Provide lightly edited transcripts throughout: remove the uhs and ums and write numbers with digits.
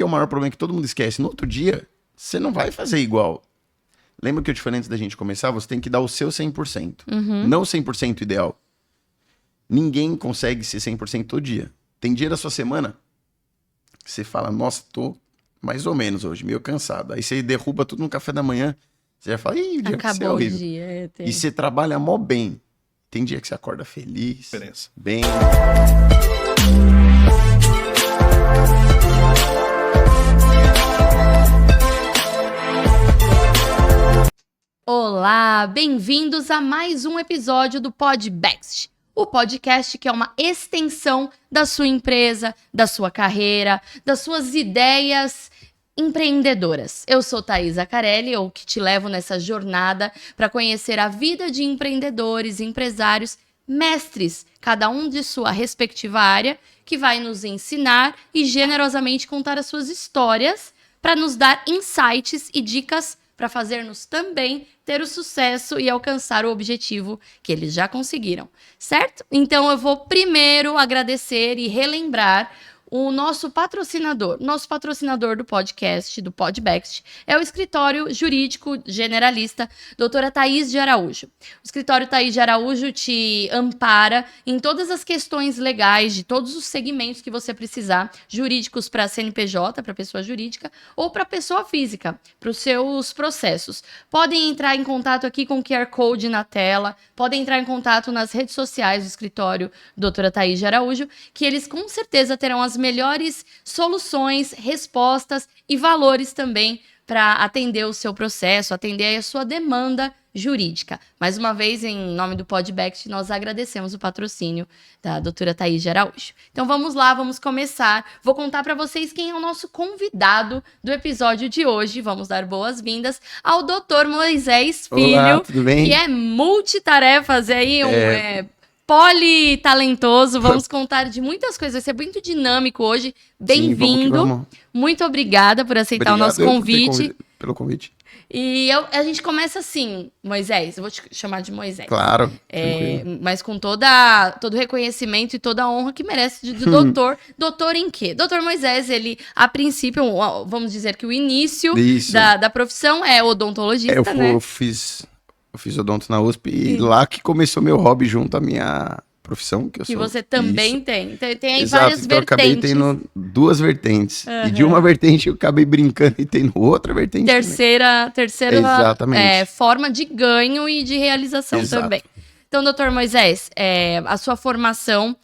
que é o maior problema que todo mundo esquece? No outro dia, você não vai fazer igual. Lembra que eu te falei antes da gente começar? Você tem que dar o seu 100%. Não 100% ideal. Ninguém consegue ser 100% todo dia. Tem dia da sua semana que você fala, nossa, tô mais ou menos hoje, meio cansado. Aí você derruba tudo no café da manhã, você já fala, ih, o dia vai ser horrível. O dia. E você trabalha mó bem. Tem dia que você acorda feliz, bem... Olá, bem-vindos a mais um episódio do PodBext, o podcast que é uma extensão da sua empresa, da sua carreira, das suas ideias empreendedoras. Eu sou Thaís Acarelli, eu que te levo nessa jornada para conhecer a vida de empreendedores, empresários, mestres, cada um de sua respectiva área, que vai nos ensinar e generosamente contar as suas histórias para nos dar insights e dicas para fazer-nos também ter o sucesso e alcançar o objetivo que eles já conseguiram, certo? Então eu vou primeiro agradecer e relembrar o nosso patrocinador do podcast, do PodBext, é o escritório jurídico generalista doutora Thaís de Araújo. O escritório Thaís de Araújo te ampara em todas as questões legais de todos os segmentos que você precisar, jurídicos para CNPJ, para pessoa jurídica, ou para pessoa física, para os seus processos. Podem entrar em contato aqui com o QR Code na tela, podem entrar em contato nas redes sociais do escritório doutora Thaís de Araújo, que eles com certeza terão as melhores soluções, respostas e valores também para atender o seu processo, atender a sua demanda jurídica. Mais uma vez, em nome do PodBext, nós agradecemos o patrocínio da doutora Thaís de Araújo. Então vamos lá, vamos começar. Vou contar para vocês quem é o nosso convidado do episódio de hoje. Vamos dar boas-vindas ao doutor Moisés Filho. Olá, tudo bem? Que é multitarefas, politalentoso, vamos contar de muitas coisas, vai ser muito dinâmico hoje. Bem-vindo, muito obrigada por aceitar o nosso convite. Pelo convite. E a gente começa assim, Moisés, eu vou te chamar de Moisés. Claro. Mas com todo o reconhecimento e toda a honra que merece de doutor. Doutor em quê? Doutor Moisés, ele, a princípio, vamos dizer que o início da profissão é odontologista, né? Eu fiz odonto na USP e lá que começou meu hobby junto à minha profissão. Que você também tem. Tem aí Exato, várias então vertentes. Eu acabei tendo duas vertentes. E de uma vertente eu acabei brincando e tendo outra vertente terceira Exatamente. Forma de ganho e de realização também. Então, doutor Moisés, a sua formação,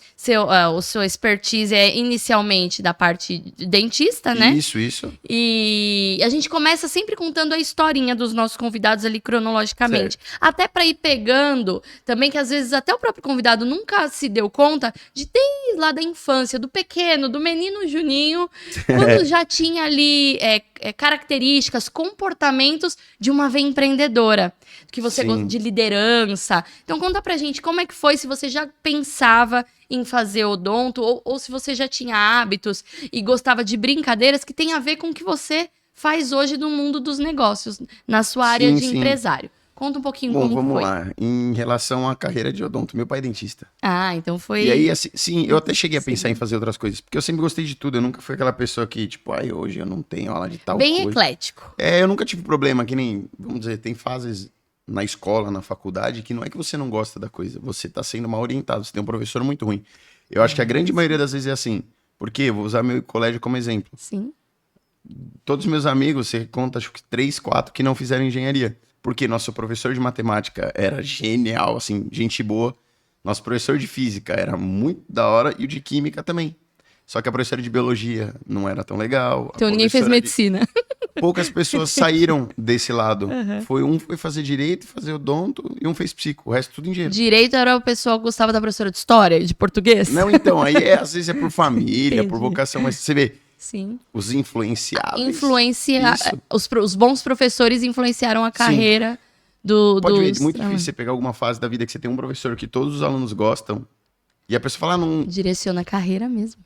sua expertise é inicialmente da parte de dentista, né? Isso. E a gente começa sempre contando a historinha dos nossos convidados ali cronologicamente. Certo. Até para ir pegando também, que às vezes até o próprio convidado nunca se deu conta de desde lá da infância, do pequeno, do menino Juninho, quando já tinha ali características, comportamentos de uma veia empreendedora, que você gosta de liderança. Então conta pra gente como é que foi, se você já pensava em fazer odonto, ou se você já tinha hábitos e gostava de brincadeiras que tem a ver com o que você faz hoje no mundo dos negócios, na sua área de empresário. Conta um pouquinho como foi. Bom, vamos lá. Em relação à carreira de odonto, meu pai é dentista. Ah, então foi... E aí, assim, eu até cheguei a pensar em fazer outras coisas, porque eu sempre gostei de tudo. Eu nunca fui aquela pessoa que, tipo, hoje eu não tenho aula de tal coisa. Bem eclético. Eu nunca tive problema, que nem, vamos dizer, tem fases na escola, na faculdade, que não é que você não gosta da coisa, você tá sendo mal orientado, você tem um professor muito ruim. Eu acho que a grande maioria das vezes é assim. Porque eu vou usar meu colégio como exemplo. Sim. Todos os meus amigos, você conta, acho que 3, 4 que não fizeram engenharia. Porque nosso professor de matemática era genial, assim, gente boa. Nosso professor de física era muito da hora e o de química também. Só que a professora de biologia não era tão legal. Então ninguém fez medicina. Poucas pessoas saíram desse lado. Um foi fazer direito, fazer odonto, e um fez psico. O resto tudo engenheiro. Direito era o pessoal que gostava da professora de história, de português? Não, então, aí às vezes é por família, por vocação, mas você vê... Sim. Os influenciáveis. Os bons professores influenciaram a carreira dos... Pode ver, é muito difícil você pegar alguma fase da vida que você tem um professor que todos os alunos gostam e a pessoa fala, não... Direciona a carreira mesmo.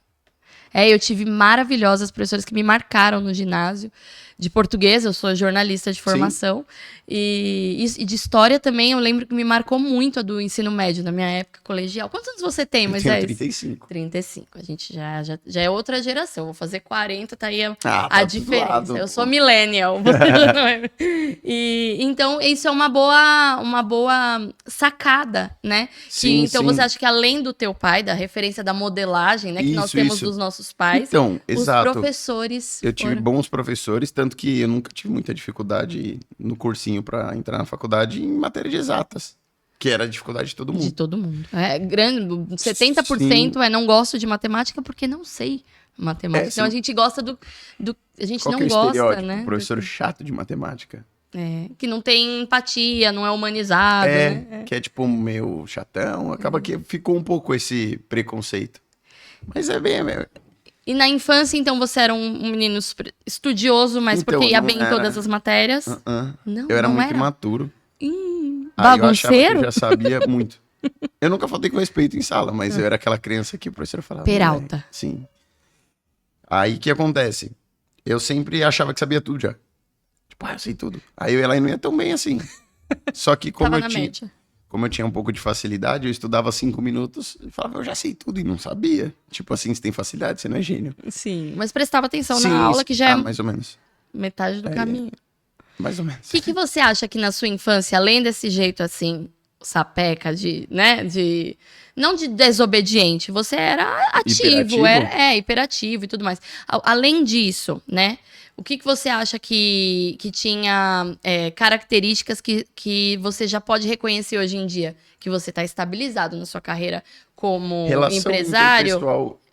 Eu tive maravilhosas professoras que me marcaram no ginásio. De português, eu sou jornalista de formação. E de história também, eu lembro que me marcou muito a do ensino médio, na minha época colegial. Quantos anos você tem, Moisés? Eu tenho 35. 35. A gente já é outra geração. Vou fazer 40, tá aí Tá diferença. lado, eu sou millennial. Você não é. Então, isso é uma boa sacada, né? Sim, então, sim. você acha que além do teu pai, da referência da modelagem, né? Que nós temos dos nossos pais, então, os exato. professores... Eu tive bons professores, tanto que eu nunca tive muita dificuldade no cursinho para entrar na faculdade em matéria de exatas, que era a dificuldade de todo mundo. De todo mundo. 70% não gosto de matemática porque não sei matemática. Então, a gente gosta do a gente Qual não que é o gosta, estereótipo? né? Professor chato de matemática. Que não tem empatia, não é humanizado, né? Que é tipo meio chatão. Acaba que ficou um pouco esse preconceito. Mas é bem... E na infância, então, você era um menino estudioso, mas Então, porque ia não bem em era. todas as matérias? Não, eu era não muito imaturo. Aí eu achava que eu já sabia muito. Eu nunca faltei com respeito em sala, mas eu era aquela criança que o professor falava. Peralta. Sim. Aí o que acontece? Eu sempre achava que sabia tudo já. Tipo, eu sei tudo. Aí eu ia lá e não ia tão bem assim. Só que como eu tinha um pouco de facilidade, eu estudava 5 minutos e falava, eu já sei tudo e não sabia. Tipo assim, você tem facilidade, você não é gênio. Sim, mas prestava atenção na aula, que já é mais ou menos. Metade do caminho. Mais ou menos. O que você acha que na sua infância, além desse jeito assim, sapeca, não de desobediente, você era ativo, hiperativo e tudo mais. Além disso, né? O que você acha que tinha características que você já pode reconhecer hoje em dia? Que você está estabilizado na sua carreira como empresário?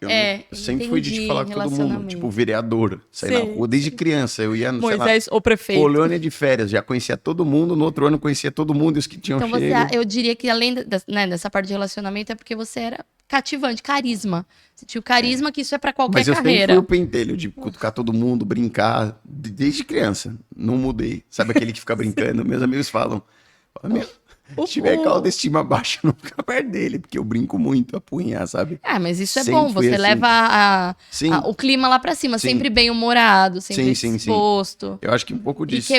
Eu sempre fui de falar com todo mundo, tipo vereador, sair na rua desde criança. Eu ia no o prefeito. colônia de férias, já conhecia todo mundo, no outro ano conhecia todo mundo e os que tinham então, chego. Eu diria que além dessa parte de relacionamento é porque você era cativante, carisma. Você tinha o carisma que isso é pra qualquer carreira. Mas eu sempre fui o pentelho de cutucar todo mundo, brincar, desde criança. Não mudei. Sabe aquele que fica brincando? Meus amigos falam, se tiver com a autoestima baixa, não fica perto dele, porque eu brinco muito, apunhar, sabe? Mas isso é bom, você leva o clima lá pra cima, Sim. sempre bem-humorado, sempre disposto. Sim. Eu acho que um pouco disso. E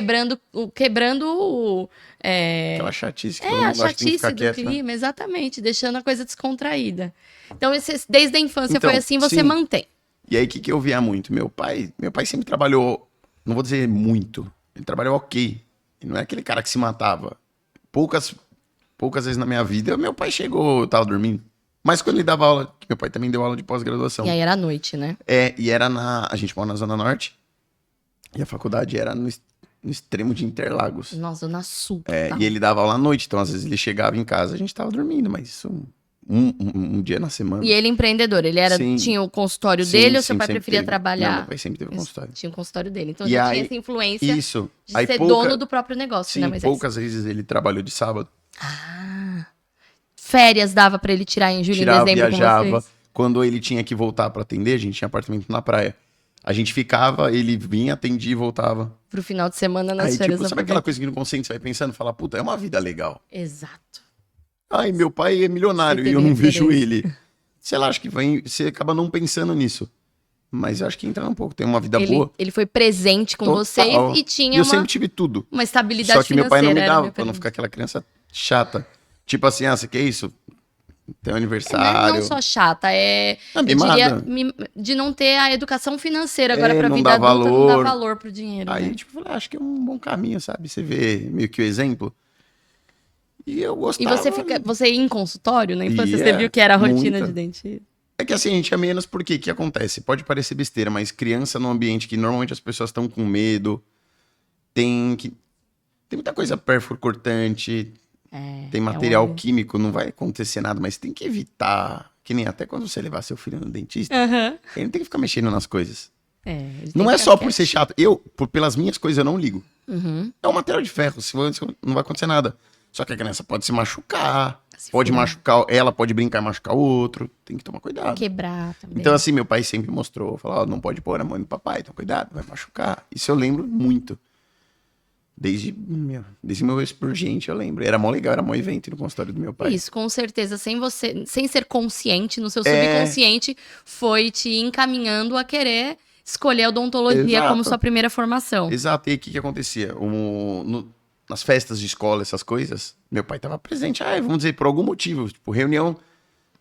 quebrando aquela chatice que todo mundo a acha que tem que chatice ficar do quieto, clima, né? exatamente, deixando a coisa descontraída. Então, desde a infância foi assim, você mantém. E aí, o que eu via muito? Meu pai sempre trabalhou, não vou dizer muito, ele trabalhou ok. Ele não é aquele cara que se matava. Poucas vezes na minha vida, meu pai chegou, eu tava dormindo. Mas quando ele dava aula, meu pai também deu aula de pós-graduação. E aí era à noite, né? E era a gente mora na Zona Norte, e a faculdade era no extremo de Interlagos. Nossa, Zona Sul. E ele dava aula à noite, então às vezes ele chegava em casa, a gente tava dormindo, mas isso um dia na semana. E ele empreendedor, ele tinha o consultório dele ou seu pai preferia trabalhar? Não, meu pai sempre teve consultório. Tinha um consultório dele, então já tinha essa influência de aí ser dono do próprio negócio, né? Mas poucas vezes ele trabalhou de sábado. Férias dava pra ele tirar em julho e dezembro viajava. com vocês? Quando ele tinha que voltar pra atender, a gente tinha apartamento na praia. A gente ficava, ele vinha, atendia e voltava. Pro final de semana nas férias. Sabe aquela coisa que no consciente você vai pensando, fala, puta, é uma vida legal. Exato. Ai, meu pai é milionário e eu não vejo ele. Sei lá, acho que você acaba não pensando nisso. Mas eu acho que entra um pouco, tem uma vida boa. Ele foi presente com vocês e tinha eu sempre tive tudo. Uma estabilidade financeira. Só que meu pai não me dava, pra não ficar aquela criança chata. Tipo assim, você quer isso? Tem um aniversário. Não só chata, eu diria de não ter a educação financeira agora pra vida adulta, não dá valor pro dinheiro. Aí, né? tipo, acho que é um bom caminho, sabe? Você vê meio que o exemplo. E eu gostava. E você ia em consultório na infância? Você viu que era a rotina de dentista? É que assim, a gente é menos porque o que acontece? Pode parecer besteira, mas criança num ambiente que normalmente as pessoas estão com medo, tem muita coisa pérfuro cortante, tem material químico, não vai acontecer nada, mas tem que evitar. Que nem até quando você levar seu filho no dentista, ele não tem que ficar mexendo nas coisas. Não é só por ser chato. Pelas minhas coisas, eu não ligo. É um material de ferro, não vai acontecer nada. Só que a criança pode se machucar, machucar, ela pode brincar e machucar o outro. Tem que tomar cuidado. Quebrar também. Então, assim, meu pai sempre mostrou, falou, não pode pôr a mão no papai, então cuidado, vai machucar. Isso eu lembro muito. Desde meu expurgente, eu lembro. Era mó legal, era mó evento ir no consultório do meu pai. Isso, com certeza, sem ser consciente, no seu subconsciente, foi te encaminhando a querer escolher a odontologia como sua primeira formação. Exato, e aí o que acontecia? Nas festas de escola, essas coisas, meu pai estava presente. Vamos dizer, por algum motivo, tipo, reunião,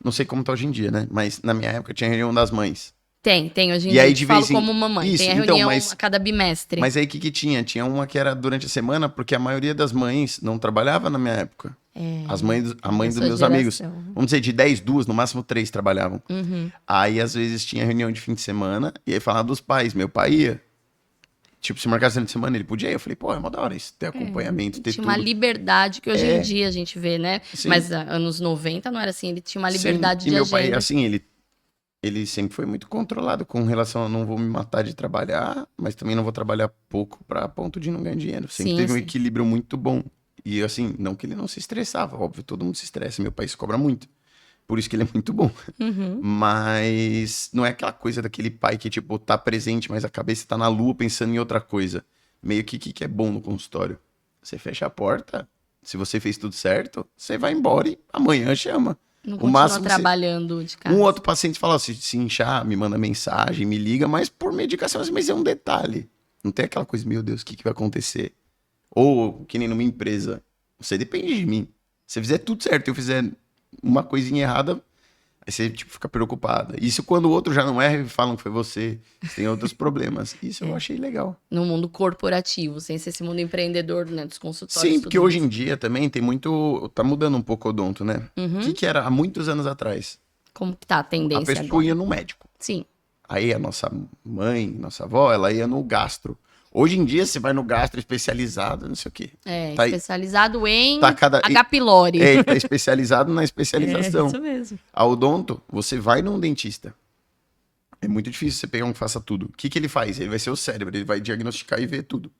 não sei como tá hoje em dia, né? Mas na minha época tinha reunião das mães. Tem, hoje em dia, eu falo como mamãe. Isso, tem a reunião a cada bimestre. Mas aí o que tinha? Tinha uma que era durante a semana, porque a maioria das mães não trabalhava na minha época. A mãe dos meus amigos. Vamos dizer, de 10, 2, no máximo 3 trabalhavam. Aí, às vezes, tinha reunião de fim de semana, e aí falava dos pais. Meu pai ia. Tipo, se marcasse durante a semana, ele podia ir. Eu falei, pô, é mó da hora isso, ter acompanhamento, ter tinha tudo. Uma liberdade que hoje em dia a gente vê, né? Sim. Mas anos 90 não era assim, ele tinha uma liberdade de agenda. E meu pai, assim, ele sempre foi muito controlado com relação a não vou me matar de trabalhar, mas também não vou trabalhar pouco pra ponto de não ganhar dinheiro. Sempre teve um equilíbrio muito bom. E assim, não que ele não se estressava, óbvio, todo mundo se estressa, meu pai se cobra muito. Por isso que ele é muito bom. Mas não é aquela coisa daquele pai que, tipo, tá presente, mas a cabeça tá na lua pensando em outra coisa. Meio que é bom no consultório. Você fecha a porta, se você fez tudo certo, você vai embora e amanhã chama. Não continua trabalhando de casa. Um outro paciente fala, se inchar, me manda mensagem, me liga, mas por medicação, mas é um detalhe. Não tem aquela coisa, meu Deus, o que vai acontecer? Ou, que nem numa empresa, você depende de mim. Se eu fizer tudo certo e eu fizer uma coisinha errada, aí você tipo, fica preocupada. Isso quando o outro já não erra e falam que foi você, tem outros problemas. Isso eu achei legal. No mundo corporativo, sem ser esse mundo empreendedor, né, dos consultórios. Sim, porque hoje em dia também tem muito... Tá mudando um pouco o odonto, né? O que era há muitos anos atrás? Como que tá a tendência agora? A pessoa ia no médico. Sim. Aí a nossa mãe, nossa avó, ela ia no gastro. Hoje em dia, você vai no gastro especializado, não sei o quê. Especializado em H. pylori. Tá especializado na especialização. É isso mesmo. A odonto, você vai num dentista. É muito difícil você pegar um que faça tudo. O que ele faz? Ele vai ser o cérebro, ele vai diagnosticar e ver tudo.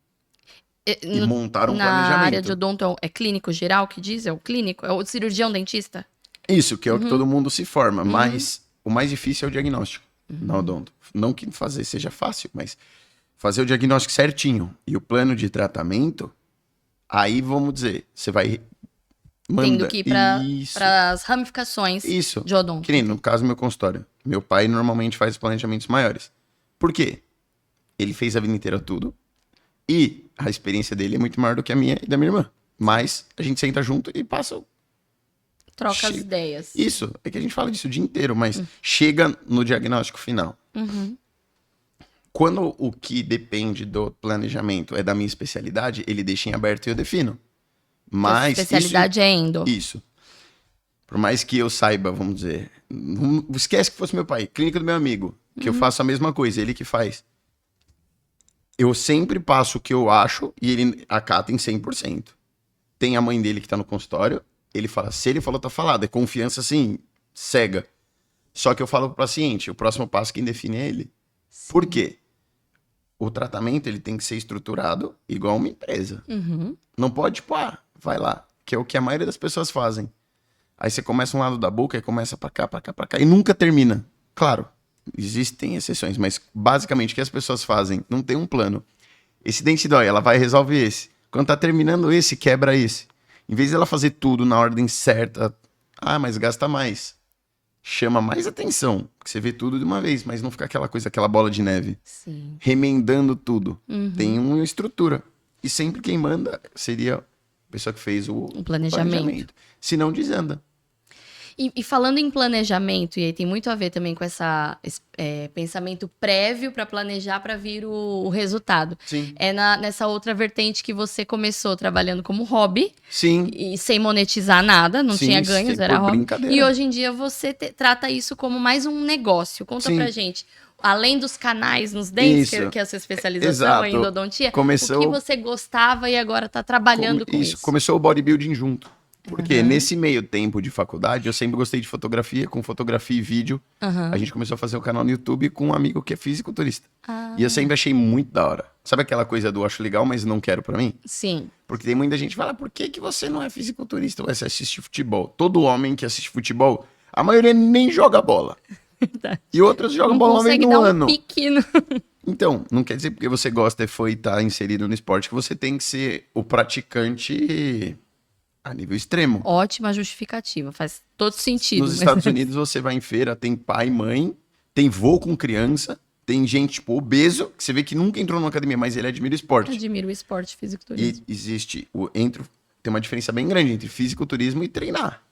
E montar um planejamento. Na área de odonto, é clínico geral que diz? É o clínico? É o cirurgião dentista? Isso, que é o que todo mundo se forma. Mas o mais difícil é o diagnóstico na odonto. Não que fazer seja fácil, mas... fazer o diagnóstico certinho e o plano de tratamento, aí vamos dizer, você vai tendo que ir para as ramificações de odonto. Que nem no caso do meu consultório. Meu pai normalmente faz os planejamentos maiores. Por quê? Ele fez a vida inteira tudo e a experiência dele é muito maior do que a minha e da minha irmã. Mas a gente senta junto e passa... troca as ideias. Isso, é que a gente fala disso o dia inteiro, mas chega no diagnóstico final. Quando o que depende do planejamento é da minha especialidade, ele deixa em aberto e eu defino. Mas a especialidade é endo. Isso. Por mais que eu saiba, vamos dizer... esquece que fosse meu pai. Clínica do meu amigo. Que eu faço a mesma coisa. Ele que faz. Eu sempre passo o que eu acho e ele acata em 100%. Tem a mãe dele que tá no consultório. Ele fala, se ele falou, tá falado. É confiança, assim, cega. Só que eu falo pro paciente, o próximo passo quem define é ele. Sim. Por quê? O tratamento ele tem que ser estruturado igual uma empresa. Não pode, tipo, vai lá. Que é o que a maioria das pessoas fazem. Aí você começa um lado da boca e começa pra cá, pra cá, pra cá. E nunca termina. Claro, existem exceções, mas basicamente o que as pessoas fazem? Não tem um plano. Esse dente dói, ela vai e resolve esse. Quando tá terminando esse, quebra esse. Em vez de ela fazer tudo na ordem certa, mas gasta mais. Chama mais atenção, porque você vê tudo de uma vez, mas não fica aquela coisa, aquela bola de neve. Sim. Remendando tudo. Tem uma estrutura. E sempre quem manda seria a pessoa que fez o planejamento. Se não, desanda. E falando em planejamento, e aí tem muito a ver também com esse pensamento prévio para planejar para vir o resultado. Sim. É nessa outra vertente que você começou trabalhando como hobby. Sim. E sem monetizar nada, não tinha ganhos, era hobby. E hoje em dia você trata isso como mais um negócio. Conta pra gente. Além dos canais nos dentes, que é a sua especialização em endodontia, o que você gostava e agora tá trabalhando com isso? Começou o bodybuilding junto. Porque nesse meio tempo de faculdade, eu sempre gostei de fotografia, com fotografia e vídeo. A gente começou a fazer o canal no YouTube com um amigo que é fisiculturista. E eu sempre achei muito da hora. Sabe aquela coisa do acho legal, mas não quero pra mim? Sim. Porque tem muita gente que fala, por que você não é fisiculturista? Você assiste futebol. Todo homem que assiste futebol, a maioria nem joga bola. Verdade. E outros jogam bola uma vez no ano. Então, não quer dizer porque você gosta e foi estar inserido no esporte que você tem que ser o praticante a nível extremo. Ótima justificativa, faz todo sentido. Nos Estados Unidos você vai em feira, tem pai, mãe, tem vô com criança, tem gente, tipo, obeso, que você vê que nunca entrou numa academia, mas ele admira o esporte. Admiro o esporte fisiculturismo. E existe, tem uma diferença bem grande entre fisiculturismo e treinar.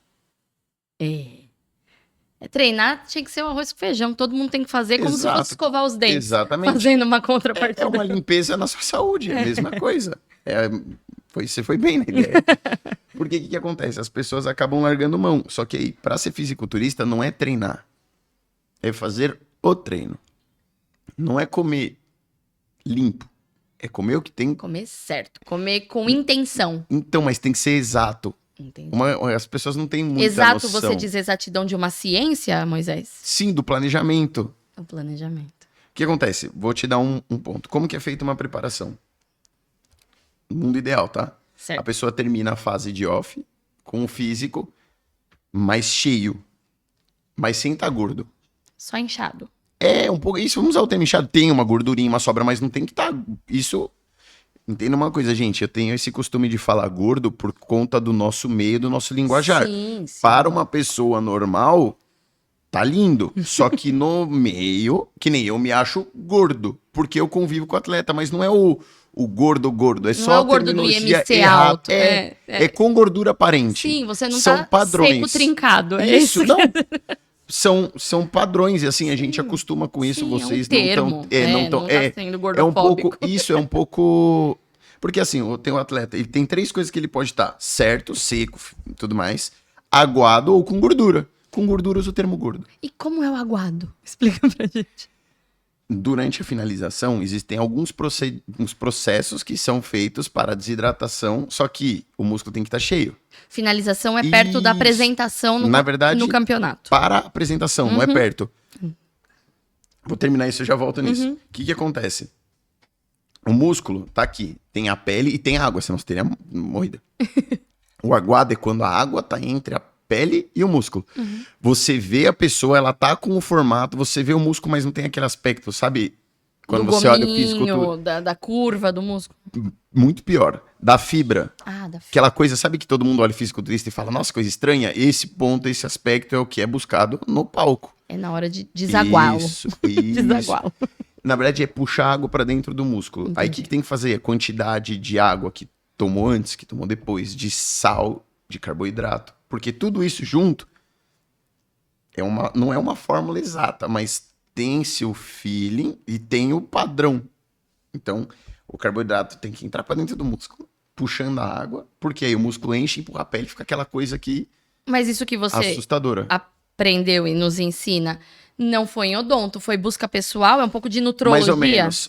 Treinar tinha que ser um arroz com feijão, todo mundo tem que fazer como se Exato. fosse escovar os dentes. Exatamente. Fazendo uma contrapartida. É uma limpeza na sua saúde, é a mesma coisa. Você foi bem na ideia. Porque o que acontece? As pessoas acabam largando mão. Só que aí, pra ser fisiculturista, não é treinar. É fazer o treino. Não é comer limpo. É comer o que tem. Comer certo, comer com intenção. Então, mas tem que ser exato. Entendi. As pessoas não têm muita Exato, noção. você diz exatidão de uma ciência, Moisés? Sim, do planejamento. O planejamento. O que acontece? Vou te dar um ponto. Como que é feita uma preparação? No mundo ideal, tá? Certo. A pessoa termina a fase de off com o físico mais cheio, mas sem estar gordo. Só inchado. É um pouco. Isso, vamos usar o termo inchado. Tem uma gordurinha, uma sobra, mas não tem que estar. Isso. Entenda uma coisa, gente. Eu tenho esse costume de falar gordo por conta do nosso meio, do nosso linguajar. Sim. Para uma pessoa normal, tá lindo. Só que no meio, que nem eu me acho gordo, porque eu convivo com o atleta, mas não é o gordo. É Não só é o a gordo do terminologia IMC errada. alto. É com gordura aparente. Sim, você não São tá padrões. seco trincado. É Isso, isso. não. São padrões, e assim, a gente acostuma com isso, Sim, vocês é um termo. não estão. Não tá sendo É um gordofóbico. pouco. Isso é um pouco. Porque assim, tem um atleta, ele tem 3 coisas que ele pode estar: certo, seco, tudo mais, aguado ou com gordura. Com gordura usa o termo gordo. E como é o aguado? Explica pra gente. Durante a finalização, existem uns processos que são feitos para a desidratação, só que o músculo tem que estar cheio. Finalização é perto da Isso. apresentação Na verdade, no campeonato. Para a apresentação, não é perto. Uhum. Vou terminar isso, eu já volto nisso. O que acontece? O músculo tá aqui, tem a pele e tem a água, senão você teria morrido. O aguado é quando a água tá entre a pele e o músculo. Você vê a pessoa, ela tá com o formato, você vê o músculo, mas não tem aquele aspecto, sabe? Quando Do você olha o gominho, físico, da curva do músculo. muito pior. Da fibra. Da Aquela coisa, sabe que todo mundo olha o fisiculturista e fala, nossa, coisa estranha? Esse ponto, esse aspecto é o que é buscado no palco. É na hora de desaguá-lo. Isso. Desaguá-lo. Na verdade, é puxar água pra dentro do músculo. Entendi. Aí o que tem que fazer? A quantidade de água que tomou antes, que tomou depois, de sal, de carboidrato. Porque tudo isso junto não é uma fórmula exata, mas tem-se o feeling e tem o padrão. Então, o carboidrato tem que entrar pra dentro do músculo, puxando a água, porque aí o músculo enche, empurra a pele, fica aquela coisa aqui Mas isso que você assustadora. aprendeu e nos ensina não foi em odonto, foi busca pessoal, é um pouco de nutrologia.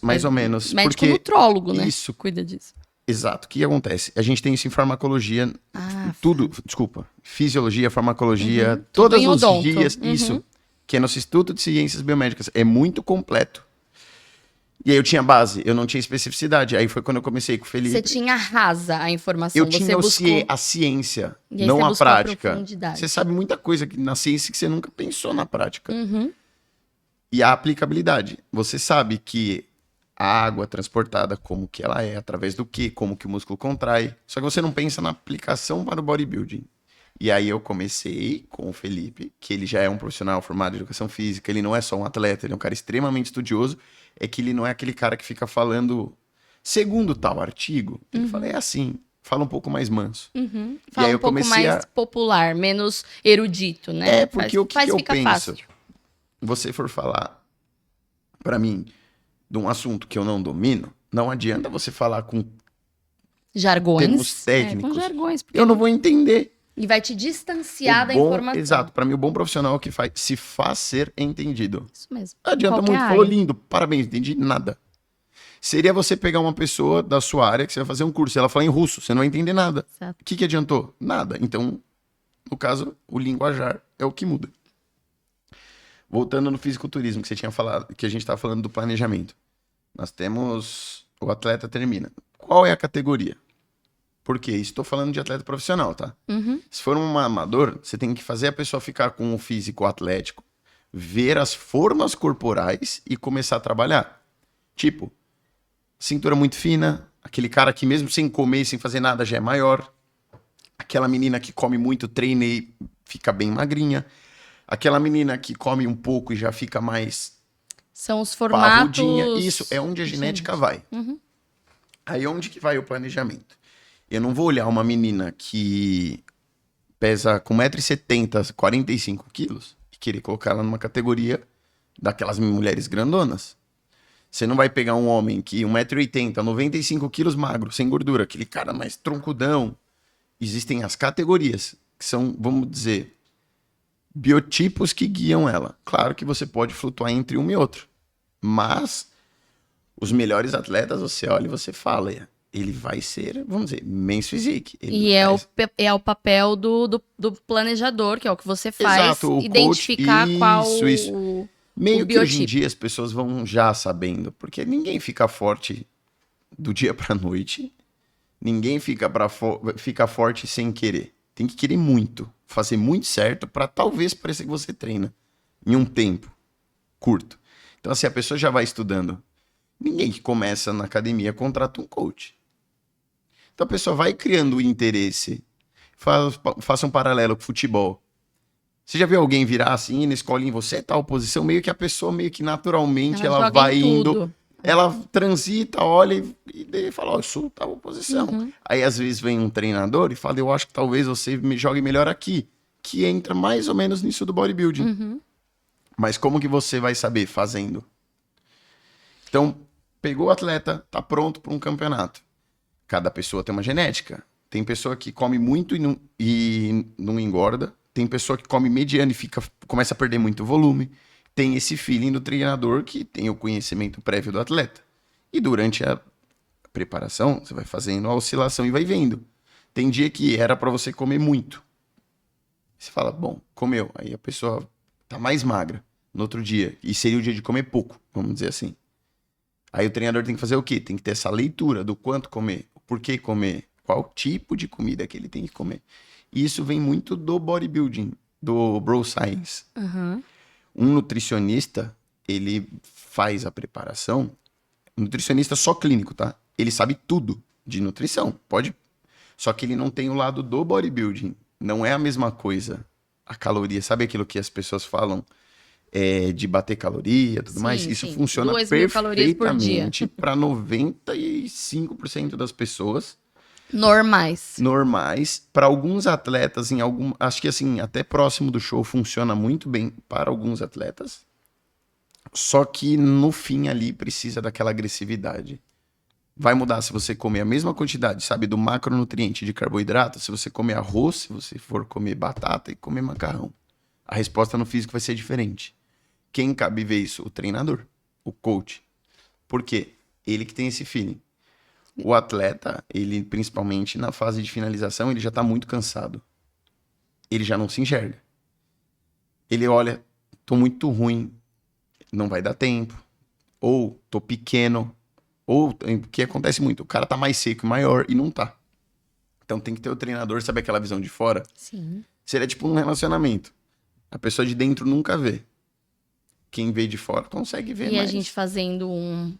Mais ou menos. Médico Porque nutrólogo, né? isso. Cuida disso. Exato. O que acontece? A gente tem isso em farmacologia, Ah, tudo, desculpa, fisiologia, farmacologia, tudo todos em os odonto. dias, Uhum. isso, que é nosso Instituto de Ciências Biomédicas, é muito completo. E aí eu tinha base, eu não tinha especificidade, aí foi quando eu comecei com o Felipe. Você tinha rasa a informação, Eu você tinha buscou... a ciência, E aí não você a buscou a prática. profundidade. Você sabe muita coisa na ciência que você nunca pensou na prática. Uhum. E a aplicabilidade. Você sabe que a água é transportada como que ela é, através do quê, como que o músculo contrai. Só que você não pensa na aplicação para o bodybuilding. E aí eu comecei com o Felipe, que ele já é um profissional formado em educação física, ele não é só um atleta, ele é um cara extremamente estudioso, é que ele não é aquele cara que fica falando, segundo tal artigo, ele fala, é assim, fala um pouco mais manso. Uhum. E Fala aí um eu pouco comecei mais popular, menos erudito, né? É, porque o que eu fica penso? fácil. Você for falar pra mim de um assunto que eu não domino, não adianta você falar com Jargões. termos técnicos. Com jargões. Porque eu não vou entender. E vai te distanciar da O bom- informação. Exato, pra mim o bom profissional é o que se faz ser entendido. Isso mesmo. Não adianta Qualquer muito, área. falou lindo, parabéns, entendi nada. Seria você pegar uma pessoa da sua área que você vai fazer um curso, e ela fala em russo, você não vai entender nada. Exato. O que adiantou? Nada. Então, no caso, o linguajar é o que muda. Voltando no fisiculturismo, que você tinha falado, que a gente estava falando do planejamento. Nós temos. O atleta termina. Qual é a categoria? Por quê? Estou falando de atleta profissional, tá? Uhum. Se for um amador, você tem que fazer a pessoa ficar com o físico atlético, ver as formas corporais e começar a trabalhar. Tipo, cintura muito fina, aquele cara que mesmo sem comer, sem fazer nada, já é maior. Aquela menina que come muito, treina e fica bem magrinha. Aquela menina que come um pouco e já fica mais São os parrudinha. formatos... Isso, é onde a genética vai. Uhum. Aí onde que vai o planejamento? Eu não vou olhar uma menina que pesa com 1,70m, 45 quilos, e querer colocar ela numa categoria daquelas mulheres grandonas. Você não vai pegar um homem que 1,80m, 95 quilos magro, sem gordura, aquele cara mais troncudão. Existem as categorias, que são, vamos dizer, biotipos que guiam ela. Claro que você pode flutuar entre uma e outra, mas os melhores atletas, você olha e você fala, ele vai ser, vamos dizer, men's physique. E é o papel do planejador, que é o que você faz, Exato, o identificar coach, qual isso. Meio o que hoje em biotipo. dia as pessoas vão já sabendo, porque ninguém fica forte do dia pra noite, ninguém fica forte sem querer. Tem que querer muito, fazer muito certo pra talvez parecer que você treina em um tempo curto. Então assim, a pessoa já vai estudando. Ninguém que começa na academia contrata um coach. Então a pessoa vai criando o interesse. Faça um paralelo com futebol. Você já viu alguém virar assim na escolinha, você tal posição, meio que a pessoa meio que naturalmente ela joga vai em indo, tudo. ela transita, olha e daí fala, ó, eu sou tal posição. Uhum. Aí às vezes vem um treinador e fala, eu acho que talvez você me jogue melhor aqui, que entra mais ou menos nisso do bodybuilding. Uhum. Mas como que você vai saber? Fazendo. Então, pegou o atleta, tá pronto para um campeonato. Cada pessoa tem uma genética. Tem pessoa que come muito e não engorda. Tem pessoa que come mediano e começa a perder muito volume. Tem esse feeling do treinador que tem o conhecimento prévio do atleta. E durante a preparação, você vai fazendo a oscilação e vai vendo. Tem dia que era para você comer muito. Você fala, bom, comeu. Aí a pessoa tá mais magra no outro dia. E seria o dia de comer pouco, vamos dizer assim. Aí o treinador tem que fazer o quê? Tem que ter essa leitura do quanto comer, o porquê comer, qual tipo de comida que ele tem que comer. E isso vem muito do bodybuilding, do bro science. Uhum. Um nutricionista, ele faz a preparação, nutricionista só clínico, tá? Ele sabe tudo de nutrição, pode. Só que ele não tem o lado do bodybuilding. Não é a mesma coisa. A caloria, sabe aquilo que as pessoas falam? De bater caloria, tudo mais, isso funciona 2.000 calorias por dia. perfeitamente para 95% das pessoas Normais. Para alguns atletas, acho que assim, até próximo do show funciona muito bem para alguns atletas. Só que no fim ali precisa daquela agressividade. Vai mudar se você comer a mesma quantidade, sabe, do macronutriente de carboidrato, se você comer arroz, se você for comer batata e comer macarrão. A resposta no físico vai ser diferente. Quem cabe ver isso? O treinador, o coach. Por quê? Ele que tem esse feeling. O atleta, ele principalmente na fase de finalização, ele já tá muito cansado. Ele já não se enxerga. Ele olha, tô muito ruim, não vai dar tempo. Ou tô pequeno. Ou, o que acontece muito, o cara tá mais seco e maior e não tá. Então tem que ter o treinador, sabe aquela visão de fora? Sim. Seria tipo um relacionamento. A pessoa de dentro nunca vê. Quem vê de fora consegue ver E mais. a gente fazendo um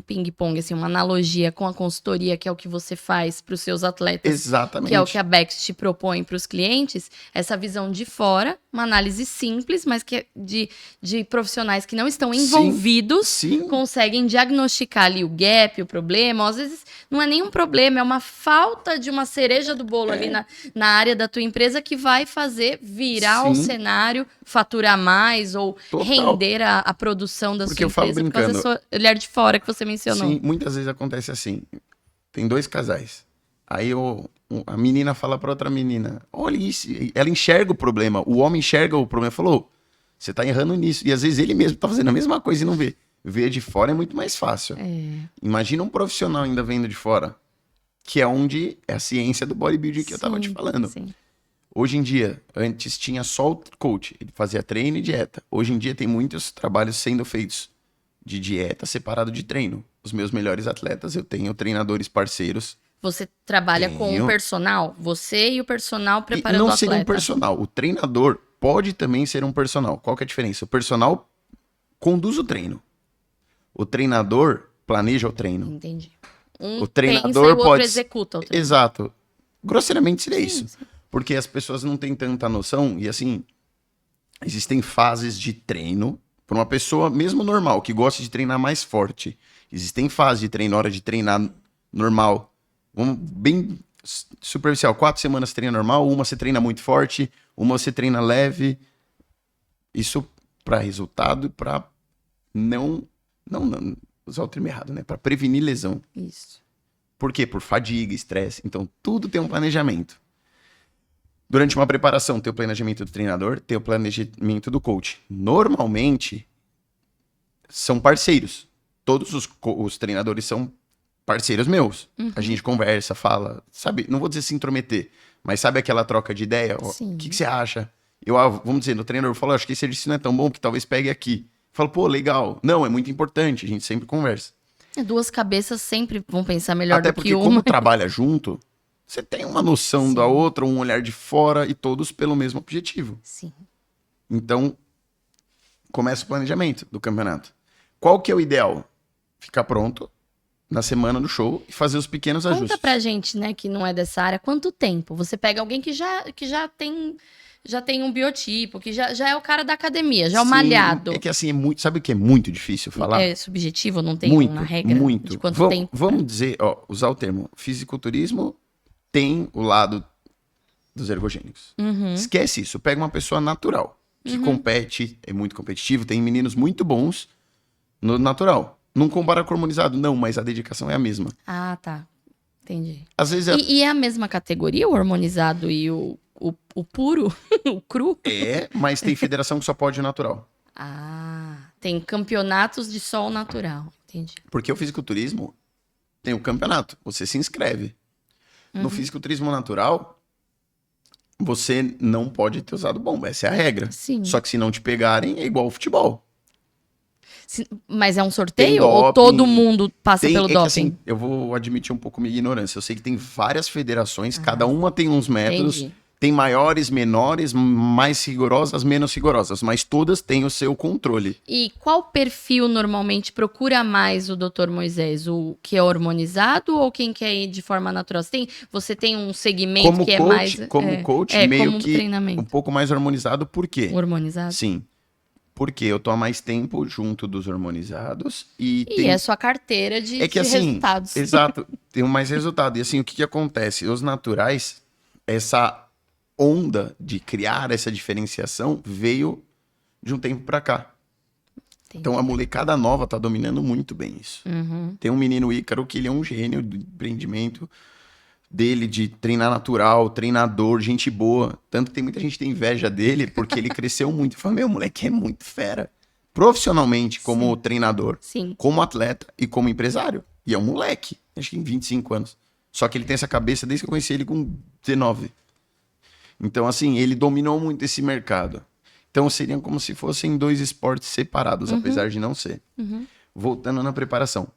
ping-pong, assim, uma analogia com a consultoria, que é o que você faz para os seus atletas. Exatamente. Que é o que a Bex te propõe para os clientes. Essa visão de fora, uma análise simples, mas que é de profissionais que não estão envolvidos, Sim. conseguem diagnosticar ali o gap, o problema. Ou às vezes não é nenhum problema, é uma falta de uma cereja do bolo ali na área da tua empresa que vai fazer virar o cenário, faturar mais ou render a produção da Porque sua eu falo empresa por brincando. causa do olhar de fora que você mencionou. Sim, muitas vezes acontece assim. Tem dois casais. Aí a menina fala pra outra menina, olha isso. Ela enxerga o problema. O homem enxerga o problema. Falou, você tá errando nisso. E às vezes ele mesmo tá fazendo a mesma coisa e não vê. Ver de fora é muito mais fácil. Imagina um profissional ainda vendo de fora. Que é onde é a ciência do bodybuilding que eu tava te falando. Sim. Hoje em dia, antes tinha só o coach. Ele fazia treino e dieta. Hoje em dia tem muitos trabalhos sendo feitos de dieta separado de treino. Os meus melhores atletas, eu tenho treinadores parceiros. Você trabalha com o personal? Você e o personal preparando o não atleta? seria um personal. O treinador pode também ser um personal. Qual que é a diferença? O personal conduz o treino. O treinador planeja o treino. Entendi. O treinador pensa e o outro pode... executa o treino. Exato. Grosseiramente seria isso. Sim. Porque as pessoas não têm tanta noção. E assim, existem fases de treino. Para uma pessoa, mesmo normal, que gosta de treinar mais forte. Existem fases de treino, hora de treinar normal. Bem superficial. 4 semanas você treina normal, uma você treina muito forte, uma você treina leve. Isso para resultado, para não usar o termo errado, né? Para prevenir lesão. Isso. Por quê? Por fadiga, estresse. Então, tudo tem um planejamento. Durante uma preparação, tem o planejamento do treinador, tem o planejamento do coach. Normalmente, são parceiros. Todos os treinadores são parceiros meus. A gente conversa, fala, sabe? Não vou dizer se intrometer, mas sabe aquela troca de ideia? O que você acha? Vamos dizer, o treinador falou, acho que esse exercício não é tão bom, que talvez pegue aqui. Falo, pô, legal. Não, é muito importante, a gente sempre conversa. Duas cabeças sempre vão pensar melhor Até do porque que uma. como trabalha junto, você tem uma noção da outra, um olhar de fora e todos pelo mesmo objetivo. Sim. Então, começa o planejamento do campeonato. Qual que é o ideal? Ficar pronto na semana do show e fazer os pequenos ajustes. Conta pra gente, né, que não é dessa área, quanto tempo? Você pega alguém que já tem um biotipo, que já é o cara da academia, já é o malhado. É que assim, sabe o que é muito difícil falar? É subjetivo, não tem muito, uma regra muito. de quanto tempo? Vamos dizer, usar o termo fisiculturismo tem o lado dos ergogênicos. Esquece isso, pega uma pessoa natural, que compete, é muito competitivo, tem meninos muito bons no natural. Não compara com o hormonizado, não, mas a dedicação é a mesma. Ah, tá. Entendi. Às vezes E é a mesma categoria, o hormonizado e o puro, o cru? É, mas tem federação que só pode o natural. Ah, tem campeonatos de sol natural, entendi. Porque o fisiculturismo tem o campeonato, você se inscreve. No fisiculturismo natural, você não pode ter usado bomba, essa é a regra. Sim. Só que se não te pegarem, é igual ao futebol. Mas é um sorteio Tem ou doping, todo mundo passa pelo que, doping? assim, eu vou admitir um pouco minha ignorância. Eu sei que tem várias federações, cada uma tem uns métodos. Entendi. Tem maiores, menores, mais rigorosas, menos rigorosas, mas todas têm o seu controle. E qual perfil normalmente procura mais o Dr. Moisés? O que é hormonizado ou quem quer ir de forma natural? Você tem um segmento Como que coach, é mais... como coach, meio como que treinamento. um pouco mais hormonizado, por quê? Hormonizado? Sim. Porque eu tô há mais tempo junto dos hormonizados e E é sua carteira de resultados. Exato, tenho mais resultado. E assim, o que acontece? Os naturais, essa onda de criar essa diferenciação veio de um tempo pra cá. Entendi. Então a molecada nova tá dominando muito bem isso. Tem um menino Ícaro que ele é um gênio do empreendimento dele, de treinar natural, treinador, gente boa. Tanto que tem muita gente que tem inveja dele porque ele cresceu muito. Eu falo, meu, moleque é muito fera. Profissionalmente, como treinador, como atleta e como empresário. E é um moleque, acho que tem 25 anos. Só que ele tem essa cabeça desde que eu conheci ele com 19. Então, assim, ele dominou muito esse mercado. Então, seriam como se fossem dois esportes separados, apesar de não ser. Voltando na preparação. O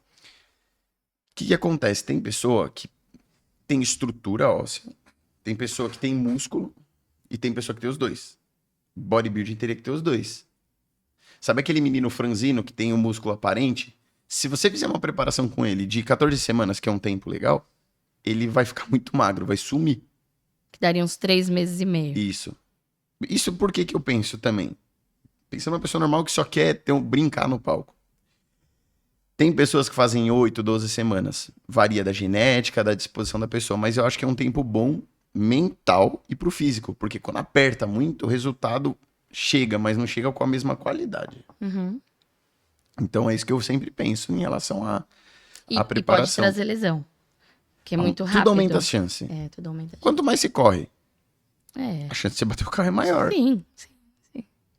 que acontece? Tem pessoa que tem estrutura óssea, tem pessoa que tem músculo e tem pessoa que tem os dois. Bodybuilding teria que ter os dois. Sabe aquele menino franzino que tem o músculo aparente? Se você fizer uma preparação com ele de 14 semanas, que é um tempo legal, ele vai ficar muito magro, vai sumir. Que daria uns 3 meses e meio. Isso. Isso por que eu penso também? Pensando numa pessoa normal que só quer brincar no palco. Tem pessoas que fazem 8, 12 semanas. Varia da genética, da disposição da pessoa. Mas eu acho que é um tempo bom mental e pro físico. Porque quando aperta muito, o resultado chega, mas não chega com a mesma qualidade. Então é isso que eu sempre penso em relação à preparação. E pode trazer lesão. Que é muito rápido. Tudo aumenta a chance. É, tudo aumenta a chance. Quanto mais se corre, É. a chance de você bater o carro é maior. Sim.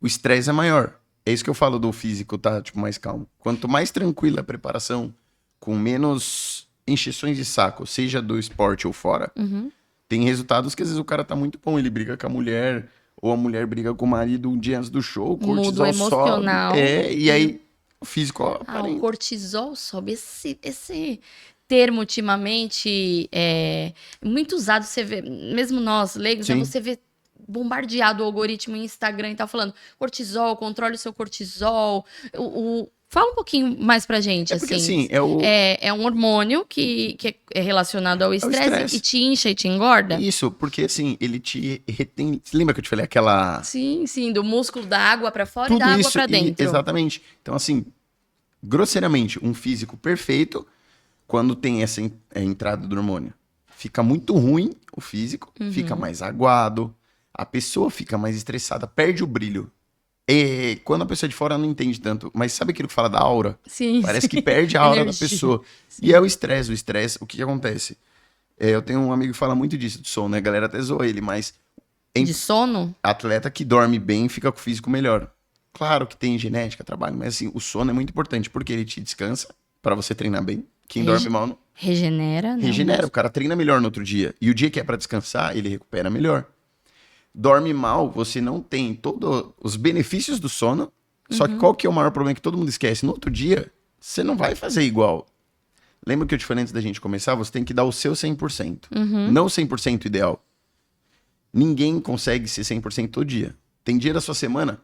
O estresse é maior. É isso que eu falo do físico, tá? Tipo, mais calmo. Quanto mais tranquila a preparação, com menos encheções de saco, seja do esporte ou fora, tem resultados que às vezes o cara tá muito bom. Ele briga com a mulher, ou a mulher briga com o marido um dia antes do show, o cortisol Muda o emocional. sobe. E aí o físico O cortisol sobe. Esse termo ultimamente é muito usado, você vê, mesmo nós, leigos, né, você vê bombardeado o algoritmo em Instagram e tá falando cortisol, controle o seu cortisol, Fala um pouquinho mais pra gente, É porque assim. assim, É um hormônio que é relacionado ao estresse estresse. e te incha e te engorda? Isso, porque assim, ele te retém. Você lembra que eu te falei aquela. Sim, do músculo da água pra fora e Tudo da água isso, pra dentro. exatamente. Então, assim, grosseiramente, um físico perfeito, quando tem essa entrada do hormônio, fica muito ruim o físico, fica mais aguado, a pessoa fica mais estressada, perde o brilho. E quando a pessoa de fora não entende tanto, mas sabe aquilo que fala da aura? Sim. Parece que perde a aura da Energia. pessoa. E é o estresse. O estresse, o que acontece? Eu tenho um amigo que fala muito disso, de sono, né? A galera até zoa ele, mas De sono? atleta que dorme bem fica com o físico melhor. Claro que tem genética, trabalho, mas assim, o sono é muito importante, porque ele te descansa pra você treinar bem. Quem dorme mal não Regenera, né? regenera, o cara treina melhor no outro dia. E o dia que é pra descansar, ele recupera melhor. Dorme mal, você não tem todos os benefícios do sono, só que qual que é o maior problema que todo mundo esquece? No outro dia, você não vai fazer igual. Lembra que eu te falei antes da gente começar? Você tem que dar o seu 100%. Não 100% ideal. Ninguém consegue ser 100% todo dia. Tem dia da sua semana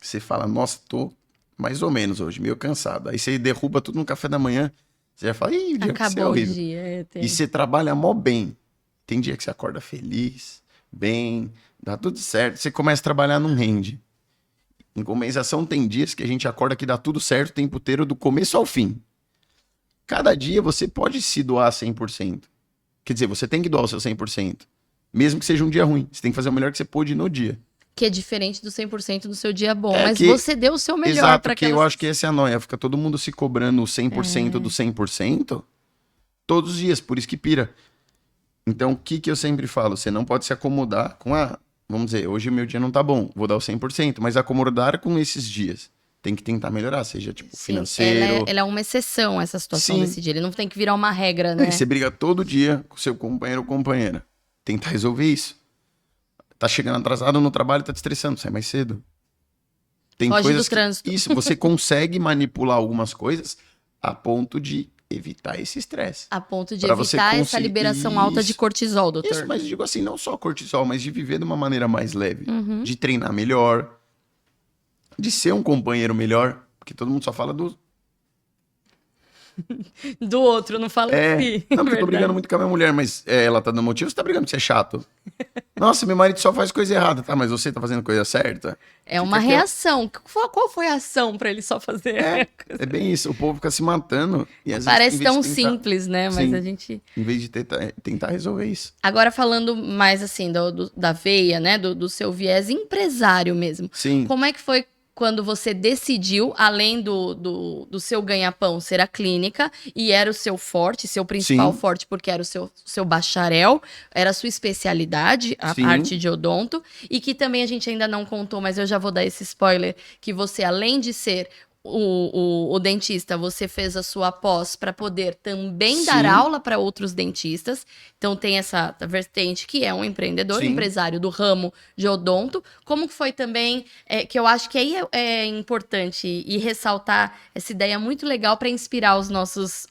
que você fala, nossa, tô mais ou menos hoje, meio cansado. Aí você derruba tudo no café da manhã, você já fala, ih, o dia vai ser Acabou o horrível. dia. E você trabalha mó bem. Tem dia que você acorda feliz, bem, dá tudo certo. Você começa a trabalhar, não rende. Em compensação, tem dias que a gente acorda que dá tudo certo o tempo inteiro, do começo ao fim. Cada dia você pode se doar 100%. Quer dizer, você tem que doar o seu 100%. Mesmo que seja um dia ruim. Você tem que fazer o melhor que você pôde no dia. Que é diferente do 100% do seu dia bom. É Mas que- você deu o seu melhor Exato, pra porque aquela... eu acho que essa é a noia. Fica todo mundo se cobrando o 100% do 100% todos os dias. Por isso que pira. Então, o que eu sempre falo? Você não pode se acomodar com vamos dizer, hoje o meu dia não tá bom, vou dar o 100%, mas acomodar com esses dias. Tem que tentar melhorar, seja tipo Sim, financeiro. ela é uma exceção, essa situação Sim. desse dia. Ele não tem que virar uma regra, né? Aí você briga todo dia com seu companheiro ou companheira. Tenta resolver isso. Tá chegando atrasado no trabalho, tá te estressando, sai mais cedo. Tem Foge coisas do trânsito. Isso, você consegue manipular algumas coisas a ponto de evitar esse estresse. A ponto de Pra você evitar essa conseguir- liberação alta de Isso. cortisol, doutor. Isso, mas digo assim, não só cortisol, mas de viver de uma maneira mais leve. Uhum. De treinar melhor. De ser um companheiro melhor. Porque todo mundo só fala do... Do outro, não fala de si. Não, porque eu tô Verdade. brigando muito com a minha mulher, mas ela tá dando motivo, você tá brigando porque você é chato. Nossa, meu marido só faz coisa errada. Tá, mas você tá fazendo coisa certa? É uma Fica aqui, ó. reação. Qual foi a ação pra ele só fazer? É bem isso, o povo fica se matando. E às vezes, Parece em vez tão de tentar- simples, né? Mas Sim. a gente... Em vez de tentar resolver isso. Agora falando mais assim da veia, né? Do seu viés empresário mesmo. Sim. Como é que foi quando você decidiu, além do seu ganha-pão ser a clínica, e era o seu forte, seu principal Sim. forte, porque era o seu bacharel, era a sua especialidade, a Sim. parte de odonto, e que também a gente ainda não contou, mas eu já vou dar esse spoiler, que você, além de ser o dentista, você fez a sua pós para poder também Sim. dar aula para outros dentistas. Então tem essa vertente que é um empreendedor, Sim. empresário do ramo de odonto. Como que foi também, que eu acho que aí é importante e ressaltar essa ideia muito legal para inspirar os nossos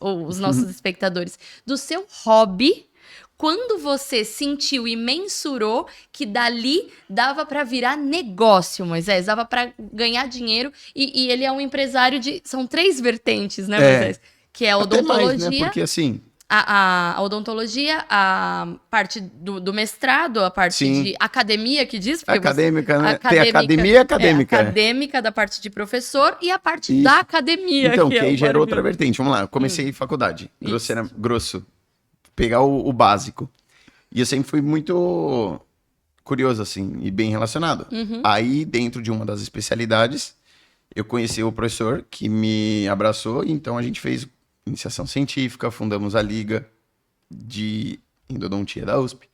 espectadores, do seu hobby. Quando você sentiu e mensurou que dali dava para virar negócio, Moisés, dava para ganhar dinheiro, e ele é um empresário são 3 vertentes, né, Moisés? Que é a Até odontologia, mais, né? Porque assim, a odontologia, a parte do mestrado, a parte Sim. de academia que diz, porque acadêmica, né? Tem acadêmica, academia e acadêmica. acadêmica da parte de professor e a parte Isso. da academia. Então, que que é aí o já era outra barulho. vertente. Vamos lá, eu comecei faculdade. Grosso. Pegar o básico. E eu sempre fui muito curioso, assim, e bem relacionado. Aí, dentro de uma das especialidades, eu conheci o professor que me abraçou, e então a gente fez iniciação científica, fundamos a Liga de Endodontia da USP.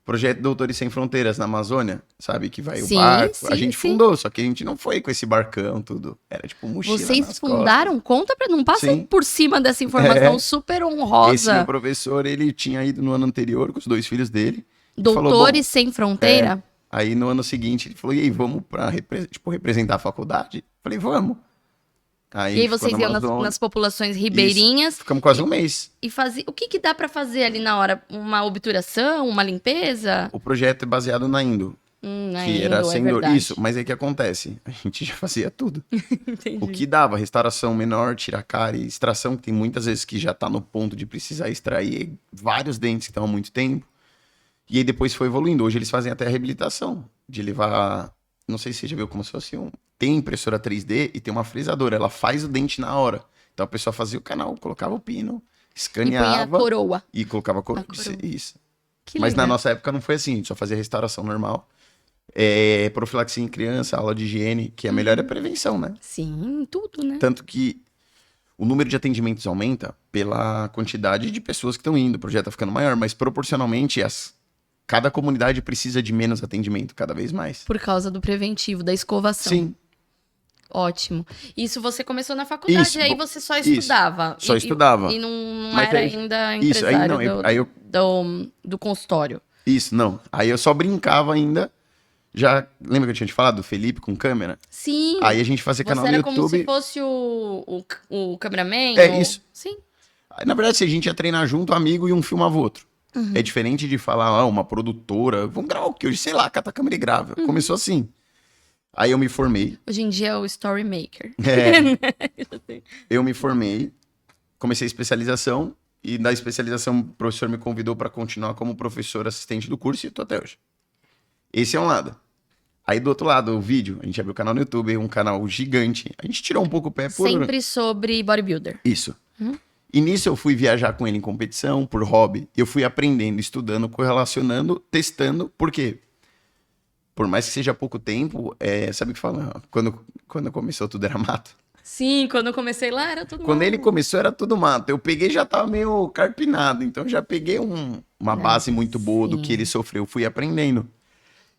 Projeto Doutores Sem Fronteiras na Amazônia, sabe? Que vai Sim, o barco. A sim, gente sim. fundou, só que a gente não foi com esse barcão, tudo. Era tipo mochila Vocês nas fundaram? Conta pra não passa Sim. por cima dessa informação É. super costas. Esse honrosa. meu professor, ele tinha ido no ano anterior com os 2 filhos dele. Ele falou, Doutores Sem Fronteira. Aí no ano seguinte ele falou, e aí, vamos pra representar a faculdade? Falei, vamos. Aí E aí ficou vocês na iam Amazônia. nas populações ribeirinhas Ficamos quase um mês. e faziam. O que dá pra fazer ali na hora? Uma obturação, uma limpeza? O projeto é baseado na Indo. que era é sem verdade. isso. Mas aí que acontece? A gente já fazia tudo. Entendi. O que dava, restauração menor, tirar cárie, extração, que tem muitas vezes que já tá no ponto de precisar extrair vários dentes que estão há muito tempo. E aí depois foi evoluindo. Hoje eles fazem até a reabilitação, de levar, não sei se você já viu como se fosse tem impressora 3D e tem uma fresadora, ela faz o dente na hora. Então a pessoa fazia o canal, colocava o pino, E escaneava põe a coroa. e colocava a coroa. A coroa. Isso. Que Mas na legal. nossa época não foi assim, a gente só fazia restauração normal. Profilaxia em criança, aula de higiene, que a melhor é a prevenção, né? Sim, tudo, né? Tanto que o número de atendimentos aumenta pela quantidade de pessoas que estão indo, o projeto tá ficando maior, mas proporcionalmente cada comunidade precisa de menos atendimento cada vez mais. Por causa do preventivo, da escovação. Sim, Ótimo. Isso você começou na faculdade, Isso, e aí bom, você só isso. estudava. Só estudava. E não Mas era aí- ainda isso, aí empresário não, aí eu- do consultório. isso, não. Aí eu só brincava ainda. Já lembra que eu tinha te falado do Felipe com câmera? Sim. Aí a gente fazia canal Você no era como se YouTube. fosse o cameraman? É, isso. Sim. Aí, na verdade, se a gente ia treinar junto, amigo, e um filmava o outro. Uhum. É diferente de falar, uma produtora, vamos gravar o quê? Hoje, sei lá, cata a câmera e grava. Uhum. Começou assim. Aí eu me formei. Hoje em dia é o story maker. Eu me formei, comecei a especialização, e da especialização o professor me convidou para continuar como professor assistente do curso, e tô até hoje. Esse é um lado. Aí do outro lado, o vídeo, a gente abriu o canal no YouTube, um canal gigante. A gente tirou um pouco o pé por... Sempre sobre bodybuilder. Isso. E nisso eu fui viajar com ele em competição, por hobby. Eu fui aprendendo, estudando, correlacionando, testando. Por quê? Por mais que seja pouco tempo, sabe o que fala? Quando começou tudo era mato. Sim, quando eu comecei lá era tudo Quando mato. ele começou era tudo mato. Eu peguei e já tava meio carpinado. Então já peguei uma base muito boa do sim. que ele sofreu. Fui aprendendo.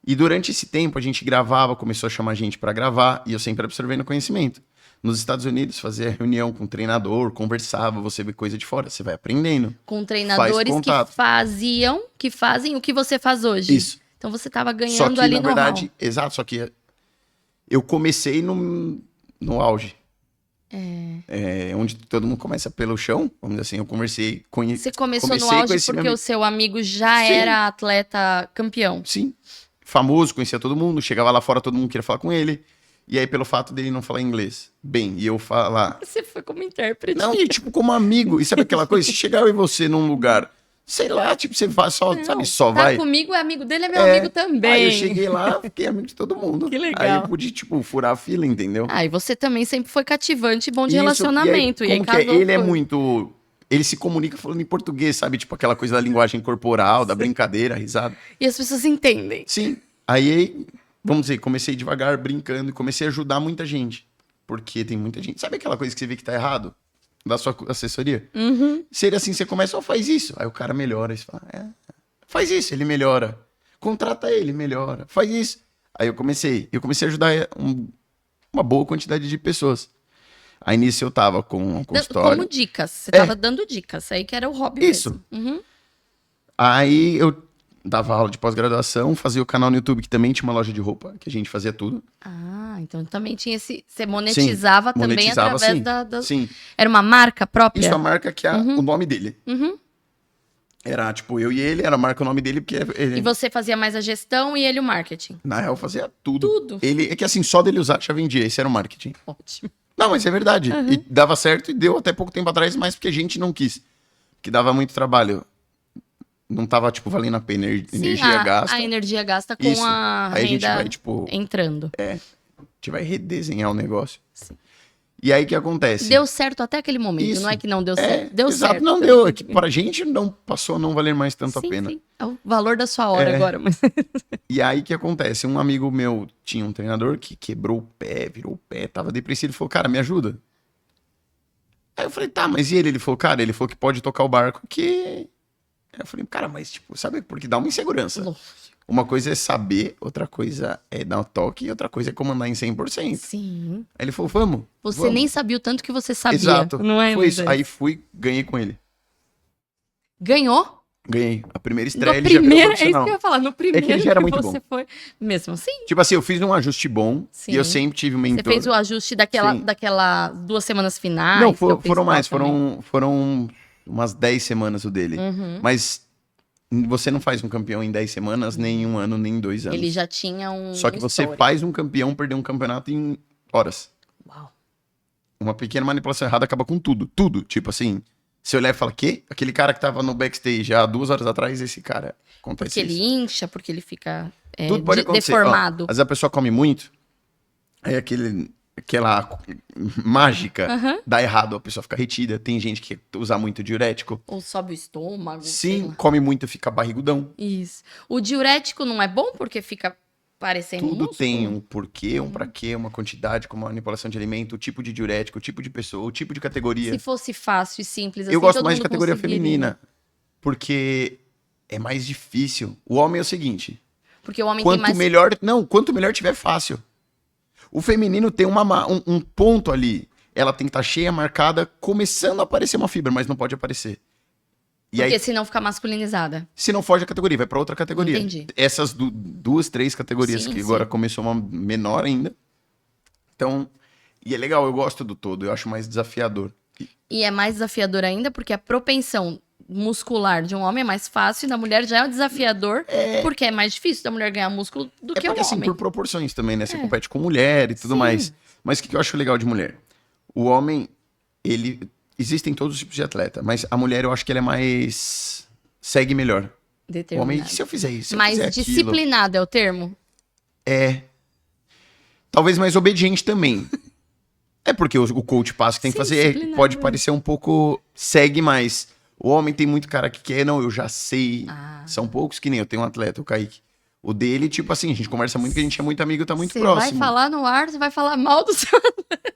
E durante esse tempo a gente gravava, começou a chamar gente pra gravar. E eu sempre absorvendo conhecimento. Nos Estados Unidos fazia reunião com o treinador, conversava, você vê coisa de fora. Você vai aprendendo. Com treinadores contato. que fazem o que você faz hoje. Isso. Então você tava Só ganhando que, ali na no verdade, exato, só que eu comecei no auge. Onde todo mundo começa pelo chão, vamos dizer assim, eu comecei... Você começou comecei no com auge esse porque meu o seu amigo já Sim. era atleta campeão. Sim, famoso, conhecia todo mundo, chegava lá fora, todo mundo queria falar com ele, e aí pelo fato dele não falar inglês bem, e eu falar... Você foi como intérprete. Não, e tipo, como amigo, e sabe aquela coisa, se chegar eu e você num lugar, sei lá, tipo, você vai só, sabe, só tá vai... comigo, é amigo dele, é meu amigo também. Aí eu cheguei lá, fiquei amigo de todo mundo. Que legal. Aí eu pude, tipo, furar a fila, entendeu? Ah, e você também sempre foi cativante e bom de Isso, relacionamento. E aí, como que é? casou, Ele é foi. muito... Ele se comunica falando em português, sabe? Tipo, aquela coisa da linguagem corporal, da brincadeira, risada. E as pessoas entendem. Sim. Aí, vamos dizer, comecei devagar, brincando, e comecei a ajudar muita gente. Porque tem muita gente... Sabe aquela coisa que você vê que tá errado? Da sua assessoria? Uhum. Seria assim, você começa, faz isso. Aí o cara melhora, aí você fala, faz isso, ele melhora. Contrata ele, melhora. Faz isso. Aí eu comecei a ajudar uma boa quantidade de pessoas. Aí nisso eu tava com um consultório. Como dicas. Você tava dando dicas. Aí que era o hobby Isso. mesmo. Uhum. Aí eu dava aula de pós-graduação, fazia o canal no YouTube, que também tinha uma loja de roupa, que a gente fazia tudo. Ah, então também tinha esse... Você monetizava também monetizava, através sim. da... Sim. Era uma marca própria? Isso é a marca que é o nome dele. Uhum. Era tipo eu e ele, era a marca o nome dele, porque ele, E você fazia mais a gestão e ele o marketing? na real fazia tudo. Tudo. Ele, é que assim, só dele usar já vendia, esse era o marketing. Ótimo. Não, mas é verdade. E dava certo e deu até pouco tempo atrás, mas porque a gente não quis. Porque dava muito trabalho. Não tava, tipo, valendo a pena energia gasta. A energia gasta com Isso. a Aí a gente renda vai, tipo, entrando. a gente vai redesenhar o negócio. Sim. E aí o que acontece? Deu certo até aquele momento, Isso. não é que não deu certo. Deu exato, certo. não deu. É que pra gente não passou a não valer mais tanto Sim, a pena. sim. É o valor da sua hora agora. Mas... E aí o que acontece? Um amigo meu tinha um treinador que quebrou o pé, virou o pé, tava depressivo. Ele falou, cara, me ajuda. Aí eu falei, tá, mas e ele? Ele falou, cara, ele falou que pode tocar o barco que... Aí eu falei, cara, mas tipo, sabe, porque dá uma insegurança. Lógico. Uma coisa é saber, outra coisa é dar um toque e outra coisa é comandar em 100%. Sim. Aí ele falou, vamos. Você vamos. nem sabia o tanto que você sabia. Exato. Não é, Foi isso. Moisés? Aí fui, ganhei com ele. Ganhou? Ganhei. A primeira No estreia ele já primeiro, virou é isso que eu profissional. ia falar. No primeiro ele já era que muito você foi. Mesmo assim. Tipo assim, eu fiz um ajuste bom Sim. e eu sempre tive um mentor. Você fez o ajuste Sim. daquela 2 semanas finais. Não, que eu fiz foram lá mais. também. Foram umas 10 semanas o dele. Uhum. Mas você não faz um campeão em 10 semanas, nem em 1 ano, nem em 2 anos. Ele já tinha Só que você histórico. faz um campeão perder um campeonato em horas. Uau. Uma pequena manipulação errada acaba com tudo. Tudo. Tipo assim, você olhar e fala, quê? Aquele cara que tava no backstage há 2 horas atrás, esse cara. Acontece Porque isso. ele incha, porque ele fica Tudo pode acontecer. deformado. Ó, às vezes a pessoa come muito, aí aquela mágica dá errado, a pessoa fica retida. Tem gente que usa muito diurético. Ou sobe o estômago. sei Sim, lá. come muito, fica barrigudão. Isso. O diurético não é bom porque fica parecendo Tudo músculo? tem um porquê, um pra quê, uma quantidade, como a manipulação de alimento, o tipo de diurético, o tipo de pessoa, o tipo de categoria. Se fosse fácil e simples assim, Eu gosto todo mais de mundo categoria conseguiria. feminina, porque é mais difícil. O homem é o seguinte, Porque o homem quanto tem mais... melhor, não, quanto melhor tiver fácil. O feminino tem um ponto ali, ela tem que estar cheia, marcada, começando a aparecer uma fibra, mas não pode aparecer. E Porque aí, senão fica masculinizada. se não foge a categoria, vai pra outra categoria. Entendi. Essas 2, 3 categorias, Sim, que sim. agora começou uma menor ainda. Então, e é legal, eu gosto do todo, eu acho mais desafiador. E é mais desafiador ainda porque a propensão muscular de um homem é mais fácil e da mulher já é desafiador porque é mais difícil da mulher ganhar músculo do É que o porque, assim, homem. por proporções também, né? Você compete com mulher e tudo mais. Mas o que eu acho legal de mulher? O homem, ele... Existem todos os tipos de atleta, mas a mulher eu acho que ela é mais... Segue melhor. O homem, Determinado. se eu fizer isso, se eu Mais fizer aquilo... disciplinado é o termo? Talvez mais obediente também. É porque o coach passa que tem que Sim, fazer, disciplinado, pode né? parecer um pouco... Segue mais. O homem tem muito cara que quer, não, eu já sei. Ah. São poucos que nem eu tenho um atleta, o Kaique. O dele, tipo assim, a gente conversa muito, que a gente é muito amigo, tá muito Você próximo. vai falar no ar, você vai falar mal do seu...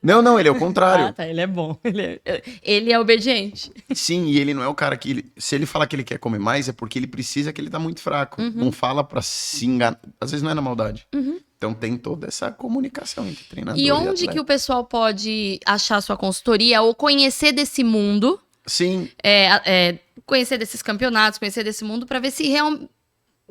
Não, ele é o contrário. Ah, tá, ele é bom. Ele é obediente. Sim, e ele não é o cara que... se ele falar que ele quer comer mais, é porque ele precisa que ele tá muito fraco. Não fala pra se enganar. Às vezes não é na maldade. Então tem toda essa comunicação entre treinador E onde atleta. que o pessoal pode achar sua consultoria ou conhecer desse mundo, Sim, conhecer desses campeonatos, conhecer desse mundo, pra ver se realmente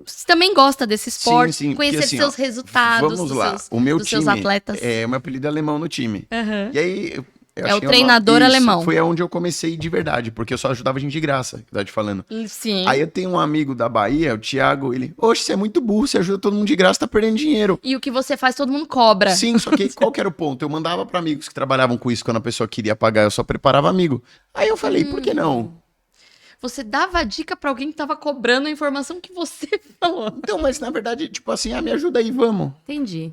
você também gosta desse esporte, sim, porque conhecer assim, seus ó, resultados, vamos dos lá. seus, O meu dos time seus atletas. o meu apelido é alemão no time. Aham. E aí... eu É o achei treinador Isso, alemão. Foi onde eu comecei de verdade, porque eu só ajudava a gente de graça, que eu tava te falando. Sim. Aí eu tenho um amigo da Bahia, o Thiago, ele... Oxe, você é muito burro, você ajuda todo mundo de graça, tá perdendo dinheiro. E o que você faz, todo mundo cobra. Sim, só que qual que era o ponto? Eu mandava pra amigos que trabalhavam com isso, quando a pessoa queria pagar, eu só preparava amigo. Aí eu falei, por que não? Você dava dica pra alguém que tava cobrando a informação que você falou. Então, mas na verdade, tipo assim, me ajuda aí, vamos. Entendi.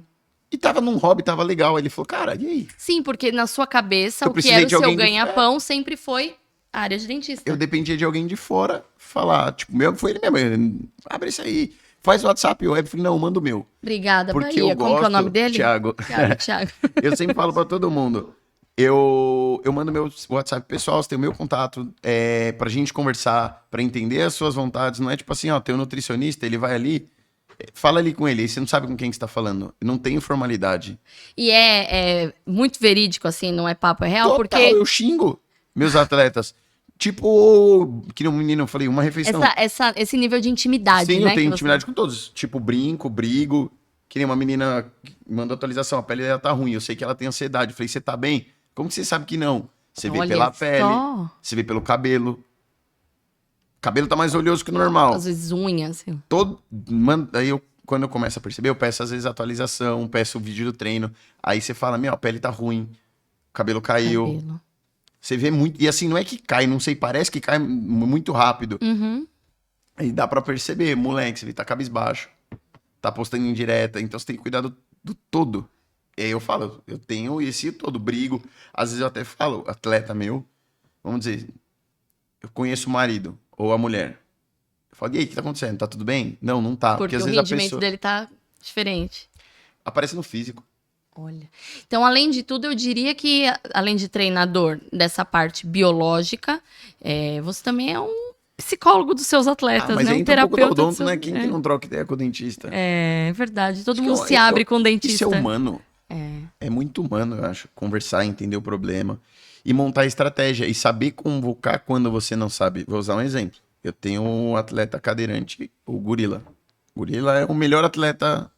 E tava num hobby, tava legal. Aí ele falou, cara, e aí? Sim, porque na sua cabeça, Eu o que precisei era o de seu alguém de- ganha-pão sempre foi a área de dentista. Eu dependia de alguém de fora falar, tipo, meu, foi ele mesmo, abre isso aí, faz o WhatsApp. Eu falei, não, manda o meu. Obrigada, Porque Bahia. eu Como que é o gosto, nome dele? Thiago. Thiago. Eu sempre falo pra todo mundo. Eu mando meu WhatsApp pessoal, você tem o meu contato, pra gente conversar, pra entender as suas vontades. Não é tipo assim, ó, tem um nutricionista, ele vai ali, fala ali com ele, aí você não sabe com quem que você tá falando. Não tem formalidade. E é muito verídico, assim, não é papo, é real, Total, porque eu xingo meus atletas. Tipo, que no menino eu falei, uma refeição. esse nível de intimidade, Sim, né? eu tenho que você- intimidade com todos. Tipo, brinco, brigo. Que nem uma menina que mandou atualização, a pele dela tá ruim, eu sei que ela tem ansiedade. Eu falei, você tá bem? Como que você sabe que não? Você vê Olha pela pele, só. você vê pelo cabelo. O cabelo tá mais oleoso que o normal. Às vezes unhas. Assim. Aí quando eu começo a perceber, eu peço às vezes atualização, peço o vídeo do treino. Aí você fala, a pele tá ruim, o cabelo caiu. Cabelo. Você vê muito. E assim, não é que cai, não sei, parece que cai muito rápido. Uhum. Aí dá pra perceber, moleque, você tá cabisbaixo, tá postando em direta, então você tem que cuidar do todo. E aí eu falo, eu tenho esse todo, brigo. Às vezes eu até falo, atleta meu, vamos dizer, eu conheço o marido ou a mulher. Eu falo, e aí, o que tá acontecendo? Tá tudo bem? Não, não tá. Porque às o vezes a rendimento pessoa dele tá diferente. aparece no físico. Olha. Então, além de tudo, eu diria que, além de treinador dessa parte biológica, você também é um psicólogo dos seus atletas, Mas né? aí Um entra um pouco do terapeuta. odonto, né? Quem que não troca ideia com o dentista? É verdade. Todo Acho que mundo se abre com o dentista. Isso é humano. É muito humano, eu acho. Conversar, entender o problema. E montar estratégia. E saber convocar quando você não sabe. Vou usar um exemplo. Eu tenho um atleta cadeirante, o Gorila. O Gorila é o melhor atleta.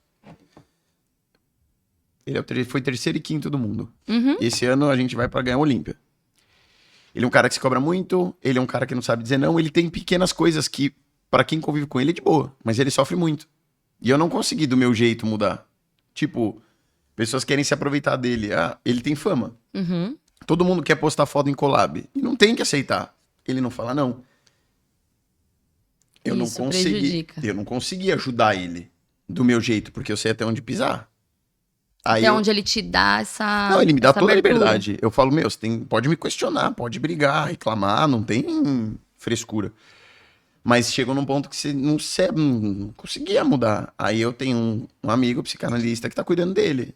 Ele foi terceiro e quinto do mundo. Uhum. E esse ano a gente vai pra ganhar a Olímpia. Ele é um cara que se cobra muito. Ele é um cara que não sabe dizer não. Ele tem pequenas coisas que pra quem convive com ele é de boa, mas ele sofre muito. E eu não consegui do meu jeito mudar. Tipo, pessoas querem se aproveitar dele. Ah, ele tem fama. Uhum. Todo mundo quer postar foto em collab. E não tem que aceitar. Ele não fala não. Eu não Isso consegui. prejudica. Eu não consegui ajudar ele do meu jeito, porque eu sei até onde pisar. Aí Até eu- onde ele te dá essa. Não, ele me dá essa toda a abertura. liberdade. Eu falo, meu, pode me questionar, pode brigar, reclamar, não tem frescura. Mas chegou num ponto que você não conseguia mudar. Aí eu tenho um amigo psicanalista que tá cuidando dele.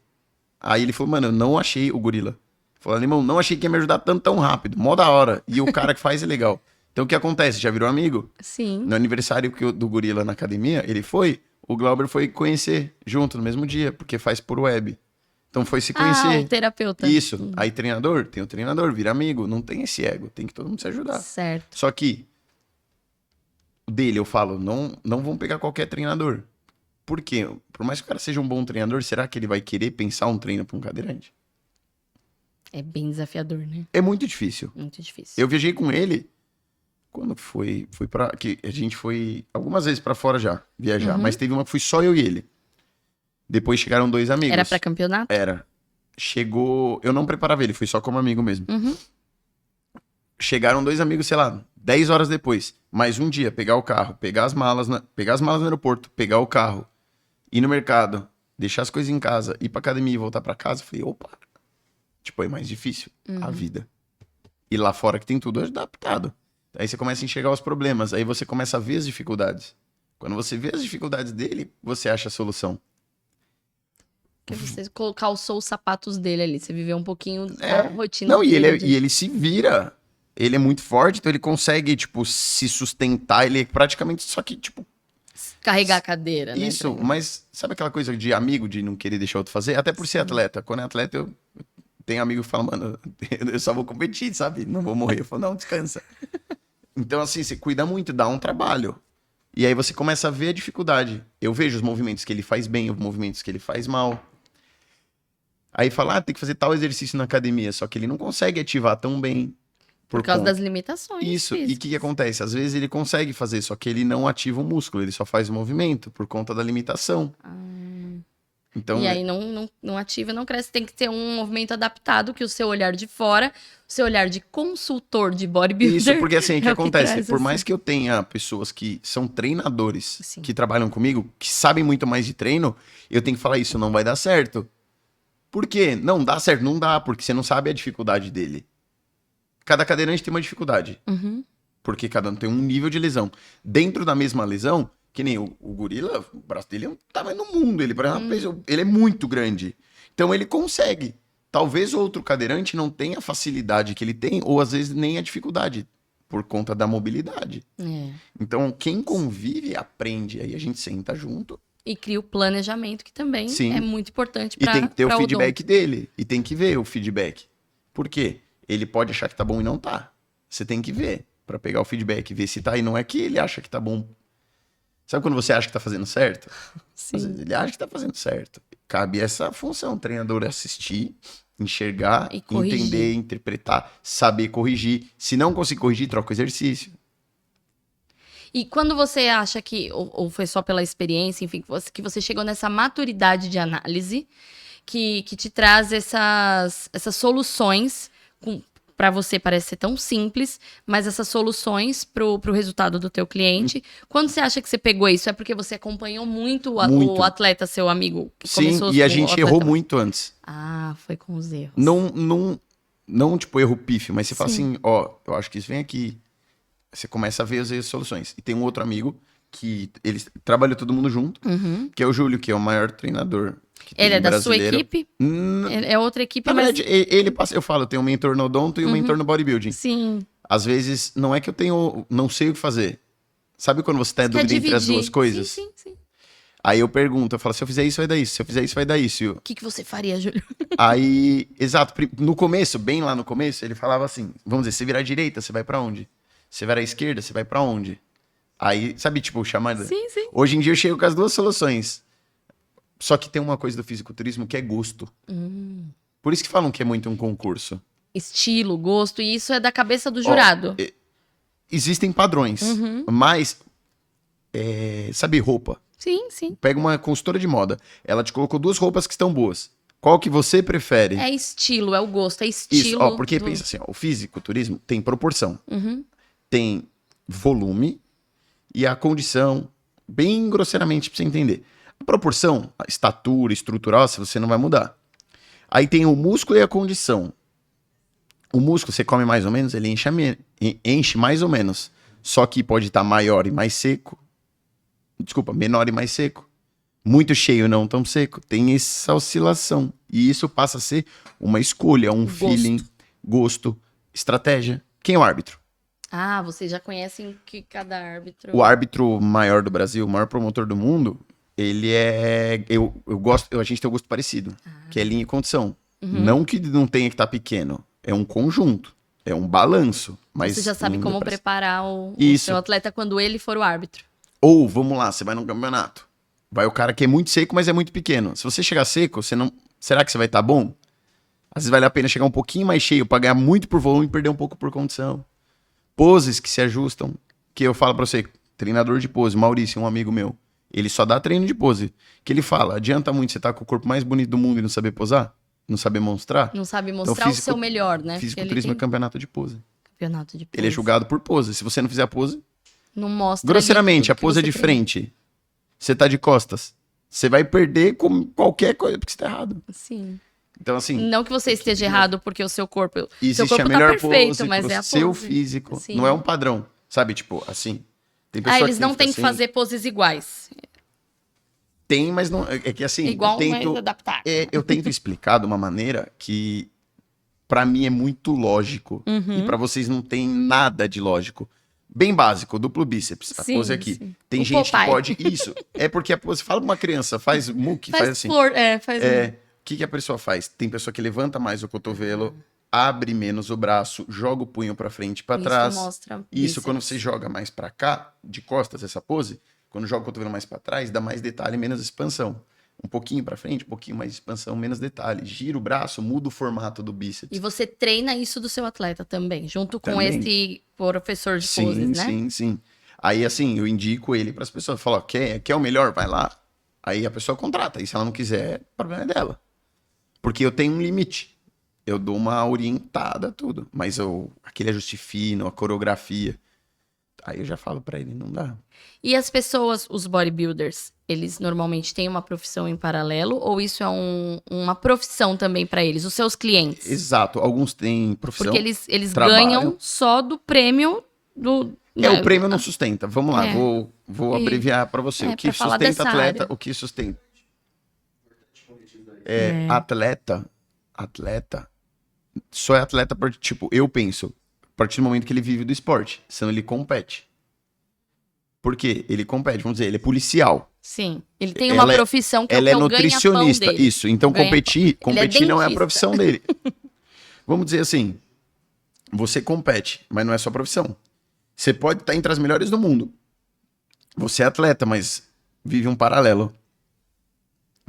Aí ele falou, mano, eu não achei o gorila. Falou, irmão, não achei que ia me ajudar tão rápido. Mó da hora. E o cara que faz é legal. Então o que acontece? Já virou amigo? Sim. No aniversário do gorila na academia, ele foi. O Glauber foi conhecer junto no mesmo dia, porque faz por web. Então foi se Ah, conhecer. o terapeuta. Isso. Aí treinador, tem o treinador, vira amigo. Não tem esse ego, tem que todo mundo se ajudar. Certo. Só que o dele, eu falo, não vão pegar qualquer treinador. Por quê? Por mais que o cara seja um bom treinador, será que ele vai querer pensar um treino para um cadeirante? É bem desafiador, né? É muito difícil. Muito difícil. Eu viajei com ele quando foi para que a gente foi algumas vezes para fora já viajar, Uhum. mas teve uma que fui só eu e ele. Depois chegaram dois amigos. Era pra campeonato? Era. Chegou, eu não preparava ele, fui só como amigo mesmo. Uhum. Chegaram dois amigos, sei lá, 10 horas depois. Mais um dia, pegar o carro, pegar as malas no aeroporto, pegar o carro, ir no mercado, deixar as coisas em casa, ir pra academia e voltar pra casa. Eu falei, opa. Tipo, é mais difícil a vida. E lá fora que tem tudo adaptado. Aí você começa a enxergar os problemas, aí você começa a ver as dificuldades. Quando você vê as dificuldades dele, você acha a solução. Que você calçou os sapatos dele ali. Você viveu um pouquinho É. da rotina Não, e dele. ele se vira. Ele é muito forte, então ele consegue, tipo, se sustentar. Ele é praticamente só que, tipo, Carregar a cadeira, né? isso. Mas sabe aquela coisa de amigo, de não querer deixar outro fazer? Até por ser atleta. Quando é atleta, eu tenho amigo que fala, mano, eu só vou competir, sabe? Não vou morrer. Eu falo, não, descansa. Então, assim, você cuida muito, dá um trabalho. E aí você começa a ver a dificuldade. Eu vejo os movimentos que ele faz bem, os movimentos que ele faz mal. Aí fala, tem que fazer tal exercício na academia, só que ele não consegue ativar tão bem. Por causa conta. das limitações. Isso, e o físicas. que acontece? Às vezes ele consegue fazer, só que ele não ativa o músculo, ele só faz o movimento por conta da limitação. Então, E aí não ativa, não cresce. Tem que ter um movimento adaptado, que o seu olhar de fora, o seu olhar de consultor de bodybuilder. isso, porque assim, o que é acontece? traz, Por assim. mais que eu tenha pessoas que são treinadores, Sim. que trabalham comigo, que sabem muito mais de treino, eu tenho que falar isso, não vai dar certo. Por quê? Não dá certo, não dá, porque você não sabe a dificuldade dele. Cada cadeirante tem uma dificuldade. Uhum. Porque cada um tem um nível de lesão. Dentro da mesma lesão, que nem o gorila, o braço dele é um tamanho no mundo. Ele é muito grande. Então ele consegue. Talvez outro cadeirante não tenha a facilidade que ele tem, ou às vezes nem a dificuldade, por conta da mobilidade. É. Então quem convive aprende. Aí a gente senta junto E cria o planejamento, que também Sim. é muito importante e para tem que ter o feedback dele. E tem que ver o feedback. Por quê? Ele pode achar que tá bom e não tá. Você tem que ver pra pegar o feedback, ver se tá. E não é que ele acha que tá bom. Sabe quando você acha que tá fazendo certo? Às vezes Sim. ele acha que tá fazendo certo. Cabe essa função, o treinador assistir, enxergar, E corrigir. entender, interpretar, saber corrigir. Se não conseguir corrigir, troca o exercício. E quando você acha que, ou foi só pela experiência, enfim, que você chegou nessa maturidade de análise, que te traz essas soluções, para você parece ser tão simples, mas essas soluções pro resultado do teu cliente. Quando você acha que você pegou isso, é porque você acompanhou muito Muito. o atleta, seu amigo, que Sim, começou e a com o gente atleta- errou muito antes. Ah, foi com os erros. Não tipo erro pífio, mas você fala Sim. assim, ó, eu acho que isso vem aqui. Você começa a ver as soluções. E tem um outro amigo que ele trabalha todo mundo junto, Uhum. que é o Júlio, que é o maior treinador. Que Ele tem é da sua brasileiro. equipe? Hum, É outra equipe, Na mas... verdade, ele passa, eu falo, eu tenho um mentor no odonto e um mentor no bodybuilding. Sim. Às vezes, não é que eu não sei o que fazer. Sabe quando você tá em Quer dúvida entre as dividir. duas coisas? Sim, sim, sim. Aí eu pergunto, eu falo, se eu fizer isso, vai dar isso. Se eu fizer isso, vai dar isso. O que você faria, Júlio? Aí, exato, no começo, bem lá no começo, ele falava assim, vamos dizer, você virar à direita, você vai pra onde? Você virar à esquerda, você vai pra onde? Aí, sabe, tipo, chamada? Sim, sim. Hoje em dia eu chego com as duas soluções. Só que tem uma coisa do fisiculturismo que é gosto. Por isso que falam que é muito um concurso. Estilo, gosto, e isso é da cabeça do jurado. Existem padrões, Uhum. mas sabe, roupa. Sim, sim. Pega uma consultora de moda. Ela te colocou 2 roupas que estão boas. Qual que você prefere? É estilo, é o gosto, é Isso, estilo. porque pensa assim, ó, o fisiculturismo tem proporção. Uhum. Tem volume e a condição, bem grosseiramente pra você entender. A proporção, a estatura, estrutural, se você não vai mudar. Aí tem o músculo e a condição. O músculo, você come mais ou menos, ele enche mais ou menos. Só que pode estar maior e mais seco. Desculpa, menor e mais seco. Muito cheio, não tão seco. Tem essa oscilação. E isso passa a ser uma escolha, um feeling, gosto, estratégia. Quem é o árbitro? Ah, vocês já conhecem que cada árbitro... O árbitro maior do Brasil, o maior promotor do mundo, ele é... a gente tem um gosto parecido, que é linha e condição. Não que não tenha que estar pequeno. É um conjunto. É um balanço. Mas Você já sabe não como dá pra- preparar o Isso. seu atleta quando ele for o árbitro. Ou, vamos lá, você vai num campeonato. Vai o cara que é muito seco, mas é muito pequeno. Se você chegar seco, você não... será que você vai estar bom? Às vezes vale a pena chegar um pouquinho mais cheio pra ganhar muito por volume e perder um pouco por condição. Poses que se ajustam. Que eu falo pra você, treinador de pose, Maurício, um amigo meu. Ele só dá treino de pose. Que ele fala, adianta muito você estar com o corpo mais bonito do mundo e não saber posar? Não saber mostrar? Não sabe mostrar o seu melhor, né? Porque ele Fisiculturismo é tem campeonato de pose. campeonato de pose. Ele é julgado por pose. Se você não fizer a pose... Não mostra Grosseiramente, ali a tudo que pose é você de treina. frente. Você tá de costas. Você vai perder com qualquer coisa, porque você tá errado. Sim. Então, assim, Não que você esteja errado porque o seu corpo... seu existe corpo a melhor tá perfeito, pose mas pro é a seu pose. físico. Sim. Não é um padrão. Sabe, tipo, assim. Tem pessoa Eles que não fica têm que assim. fazer poses iguais. Tem, mas não. É que assim, Igual, eu mas tento, adaptar. eu tento explicar de uma maneira que, pra mim, é muito lógico. Uhum. E pra vocês não tem nada de lógico. Bem básico, duplo bíceps. A Sim, pose aqui. sim. Tem O gente Popeye. que pode. Isso. É porque a pose. Fala pra uma criança, faz muque, faz assim. flor, faz... O que a pessoa faz? Tem pessoa que levanta mais o cotovelo, abre menos o braço, joga o punho pra frente e pra trás. Isso mostra Isso, bíceps. quando você joga mais pra cá, de costas, essa pose, quando joga o cotovelo mais pra trás, dá mais detalhe, menos expansão. Um pouquinho pra frente, um pouquinho mais de expansão, menos detalhe. Gira o braço, muda o formato do bíceps. E você treina isso do seu atleta também, junto com Também. esse professor de Sim, poses, né? sim. Aí, assim, eu indico ele pras pessoas. Falo, ó, quer o melhor? Vai lá. Aí a pessoa contrata. E se ela não quiser, o problema é dela. Porque eu tenho um limite. Eu dou uma orientada, tudo. Mas aquele ajuste fino, a coreografia. Aí eu já falo pra ele, não dá. E as pessoas, os bodybuilders, eles normalmente têm uma profissão em paralelo ou isso é uma profissão também pra eles, os seus clientes? Exato. Alguns têm profissão. Porque eles trabalham. ganham só do prêmio do... O prêmio não sustenta. Vamos lá, É. vou E- abreviar pra você. O que pra falar sustenta dessa atleta, área. o que sustenta... É. Atleta, só é atleta, tipo, eu penso, a partir do momento que ele vive do esporte, senão ele compete. Por quê? Ele compete, vamos dizer, ele é policial. Sim, ele tem uma Ela é- profissão que Ela é é o ganha-pão nutricionista, dele. isso. Então Ganha-pão. competir não é a dentista. profissão dele. Vamos dizer assim, você compete, mas não é sua profissão. Você pode estar entre as melhores do mundo. Você é atleta, mas vive um paralelo.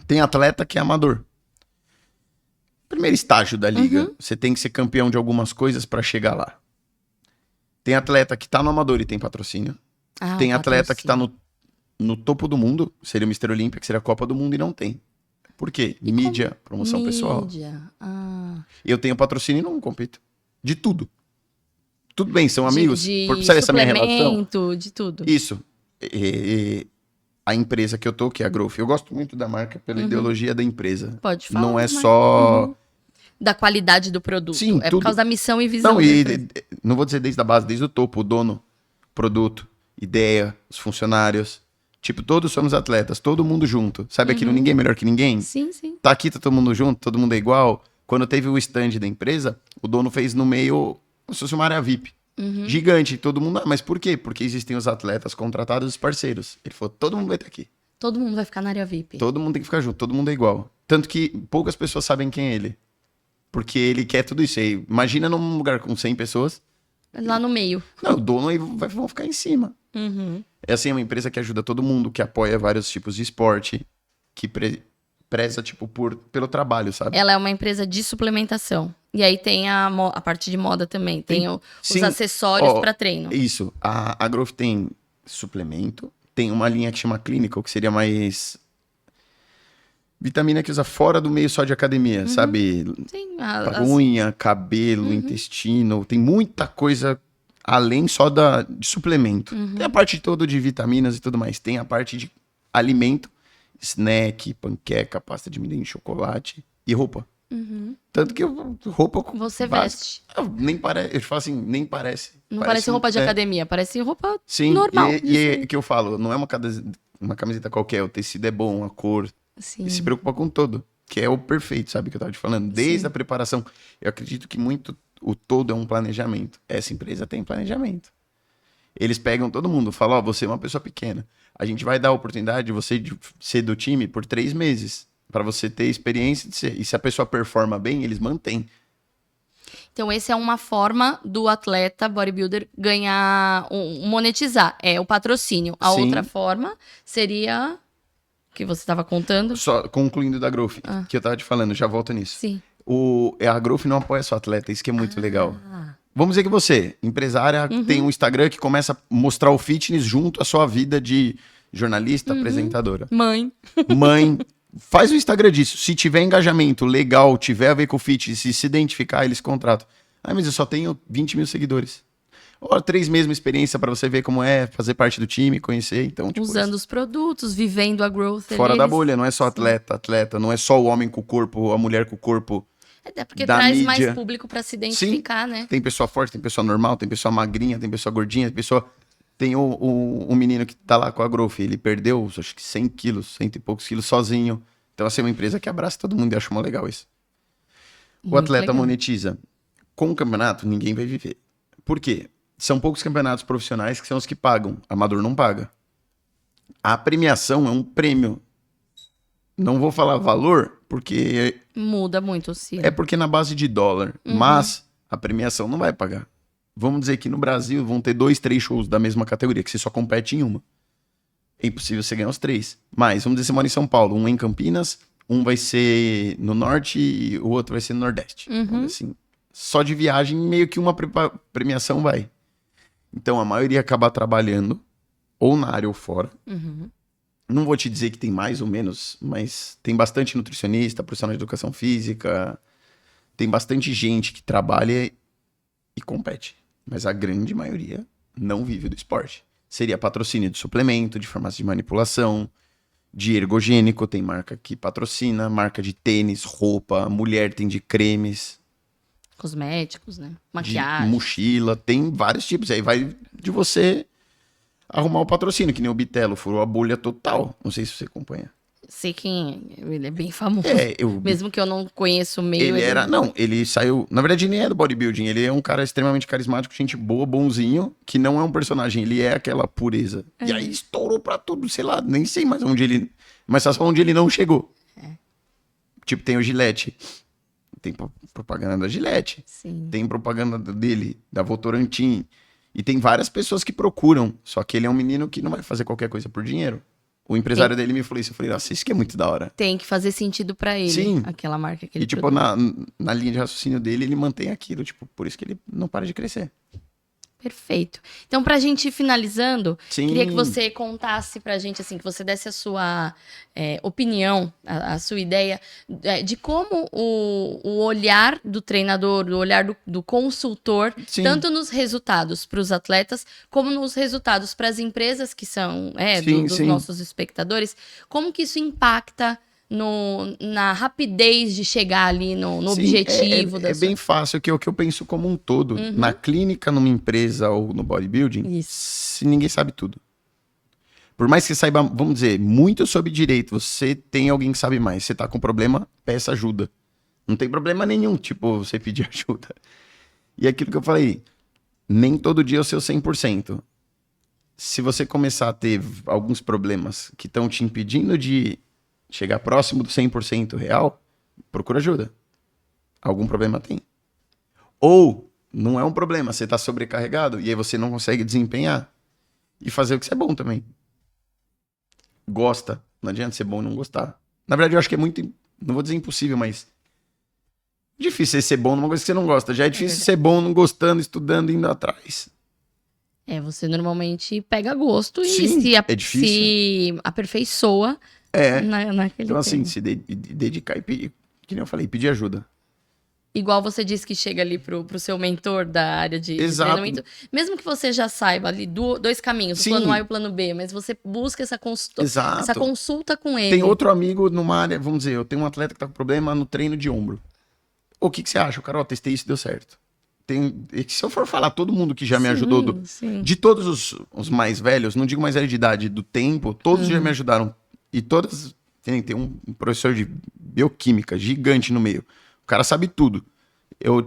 Tem atleta que é amador. Primeiro estágio da liga, Uhum. você tem que ser campeão de algumas coisas pra chegar lá. Tem atleta que tá no amador e tem patrocínio. Ah, Tem o atleta que tá patrocínio. no topo do mundo, seria o Mr. Olímpia, que seria a Copa do Mundo e não tem. Por quê? Mídia, promoção pessoal. Mídia. Ah. Eu tenho patrocínio e não compito. De tudo. Tudo bem, são De- amigos. de Sabe essa minha relação? suplemento, de tudo. Isso. A empresa que eu tô, que é a Growth, eu gosto muito da marca pela ideologia da empresa. Pode falar. Não é mas- só... Uhum. Da qualidade do produto. Sim, é por tudo. causa da missão e visão. Não, da e empresa. não vou dizer desde a base, desde o topo, o dono, produto, ideia, os funcionários. Tipo, todos somos atletas, todo mundo junto. Sabe aquilo, ninguém é melhor que ninguém? Sim, sim. Tá aqui, tá todo mundo junto, todo mundo é igual. Quando teve o stand da empresa, o dono fez no meio, como se fosse uma área VIP. Gigante, todo mundo... mas por quê? Porque existem os atletas contratados e os parceiros. Ele falou, todo mundo vai estar aqui. Todo mundo vai ficar na área VIP. Todo mundo tem que ficar junto, todo mundo é igual. Tanto que poucas pessoas sabem quem é ele. Porque ele quer tudo isso aí. Imagina num lugar com 100 pessoas. Lá no meio. Não, o dono aí vão ficar em cima. Uhum. É assim, é uma empresa que ajuda todo mundo, que apoia vários tipos de esporte, que preza, tipo, pelo trabalho, sabe? Ela é uma empresa de suplementação. E aí tem a parte de moda também. Tem os Sim. acessórios Ó, pra treino. Isso. A Growth tem suplemento, tem uma linha que chama Clinical, que seria mais vitamina que usa fora do meio só de academia, sabe? Sim, Pra unha, cabelo, intestino, tem muita coisa além só de suplemento. Tem a parte toda de vitaminas e tudo mais, tem a parte de alimento, snack, panqueca, pasta de amendoim, chocolate e roupa. Tanto que roupa... Você básica, veste. nem parece, eu te falo assim, nem parece. Não parece roupa de é, academia, parece roupa Sim, normal. e é que eu falo, não é uma camiseta qualquer, o tecido é bom, a cor, Sim. e se preocupa com todo, que é o perfeito, sabe, que eu tava te falando, desde Sim. a preparação. Eu acredito que muito o todo é um planejamento. Essa empresa tem planejamento. Eles pegam todo mundo, falam, ó, você é uma pessoa pequena, a gente vai dar a oportunidade de você ser do time por 3 meses, para você ter experiência de ser. E se a pessoa performa bem, eles mantêm. Então, essa é uma forma do atleta bodybuilder ganhar, monetizar. É o patrocínio. A Sim. outra forma seria que você estava contando. Só concluindo da Growth, que eu tava te falando, já volto nisso. Sim. A Growth não apoia só atleta, isso que é muito legal. Vamos dizer que você, empresária, tem um Instagram que começa a mostrar o fitness junto à sua vida de jornalista, apresentadora. Mãe. Mãe, faz o Instagram disso. Se tiver engajamento legal, tiver a ver com o fitness, se identificar, eles contratam. Ah, mas eu só tenho 20 mil seguidores. Ora, 3 meses de experiência pra você ver como é fazer parte do time, conhecer. Então, tipo, Usando os produtos, vivendo a growth. fora da deles. bolha, não é só atleta, não é só o homem com o corpo, a mulher com o corpo. Até porque da traz mídia. mais público pra se identificar, né? Tem pessoa forte, tem pessoa normal, tem pessoa magrinha, tem pessoa gordinha, tem pessoa... Tem um menino que tá lá com a Growth, ele perdeu, acho que 100 quilos, 100 e poucos quilos sozinho. Então, assim, é uma empresa que abraça todo mundo e acho mó legal isso. O Muito atleta legal. monetiza. Com o campeonato, ninguém vai viver. Por quê? São poucos campeonatos profissionais que são os que pagam. Amador não paga. A premiação é um prêmio. Não vou falar valor, porque Muda muito, sim. é porque na base de dólar. Mas a premiação não vai pagar. Vamos dizer que no Brasil vão ter 2, 3 shows da mesma categoria, que você só compete em uma. É impossível você ganhar os 3. Mas, vamos dizer, você mora em São Paulo, um em Campinas, um vai ser no Norte e o outro vai ser no Nordeste. Vamos dizer assim, só de viagem, meio que uma premiação vai. Então, a maioria acaba trabalhando, ou na área ou fora. Não vou te dizer que tem mais ou menos, mas tem bastante nutricionista, profissional de educação física, tem bastante gente que trabalha e compete. Mas a grande maioria não vive do esporte. Seria patrocínio de suplemento, de farmácia de manipulação, de ergogênico, tem marca que patrocina, marca de tênis, roupa, mulher tem de cremes, Cosméticos, né? de Maquiagem. mochila, tem vários tipos. Aí vai de você arrumar o patrocínio, que nem o Bitelo, furou a bolha total. Não sei se você acompanha. Sei quem é. Ele é bem famoso. Eu Mesmo que eu não conheça o meio. Ele era. Não, ele saiu. Na verdade, ele nem é do bodybuilding. Ele é um cara extremamente carismático, gente boa, bonzinho, que não é um personagem, ele é aquela pureza. E aí estourou pra tudo, sei lá, nem sei mais onde ele. Mas só onde ele não chegou. Tipo, tem o Gillette. Tem propaganda da Gillette. Sim. Tem propaganda dele, da Votorantim. E tem várias pessoas que procuram. Só que ele é um menino que não vai fazer qualquer coisa por dinheiro. O empresário dele me falou isso. Eu falei, nossa, isso que é muito da hora. Tem que fazer sentido pra ele. Sim. Aquela marca que ele E, tipo, produz. na linha de raciocínio dele, ele mantém aquilo. Tipo, por isso que ele não para de crescer. Perfeito. Então, pra gente ir finalizando, Sim. queria que você contasse pra gente, assim, que você desse a sua opinião, a sua ideia de como o olhar do treinador, o olhar do consultor, Sim. tanto nos resultados para os atletas, como nos resultados para as empresas que são Sim, dos sim. nossos espectadores, como que isso impacta na rapidez de chegar ali no Sim, objetivo da é sua... bem fácil, que é o que eu penso como um todo. Na clínica, numa empresa ou no bodybuilding, Isso. se ninguém sabe tudo. Por mais que saiba, vamos dizer, muito sobre direito, você tem alguém que sabe mais. Você tá com problema, peça ajuda. Não tem problema nenhum, tipo, você pedir ajuda. E aquilo que eu falei, nem todo dia é o seu 100%. Se você começar a ter alguns problemas que estão te impedindo de chegar próximo do 100% real, procura ajuda. Algum problema tem. Ou não é um problema, você tá sobrecarregado e aí você não consegue desempenhar e fazer o que você é bom também. Gosta. Não adianta ser bom e não gostar. Na verdade, eu acho que é muito, não vou dizer impossível, mas difícil ser bom numa coisa que você não gosta. Já é difícil ser bom não gostando, estudando, indo atrás. Você normalmente pega gosto Sim, e é difícil. se aperfeiçoa naquele Então, assim, tema. se dedicar e pedir, que nem eu falei, pedir ajuda. Igual você disse que chega ali pro seu mentor da área de Exato. treinamento. Mesmo que você já saiba ali dois caminhos, Sim. o plano A e o plano B, mas você busca essa consulta com ele. Tem outro amigo numa área, vamos dizer, eu tenho um atleta que tá com problema no treino de ombro. O que você acha? O cara, testei isso e deu certo. Se eu for falar todo mundo que já me ajudou, de todos os mais velhos, não digo mais velho de idade, do tempo, todos já me ajudaram. E todas, tem um professor de bioquímica gigante no meio. O cara sabe tudo. O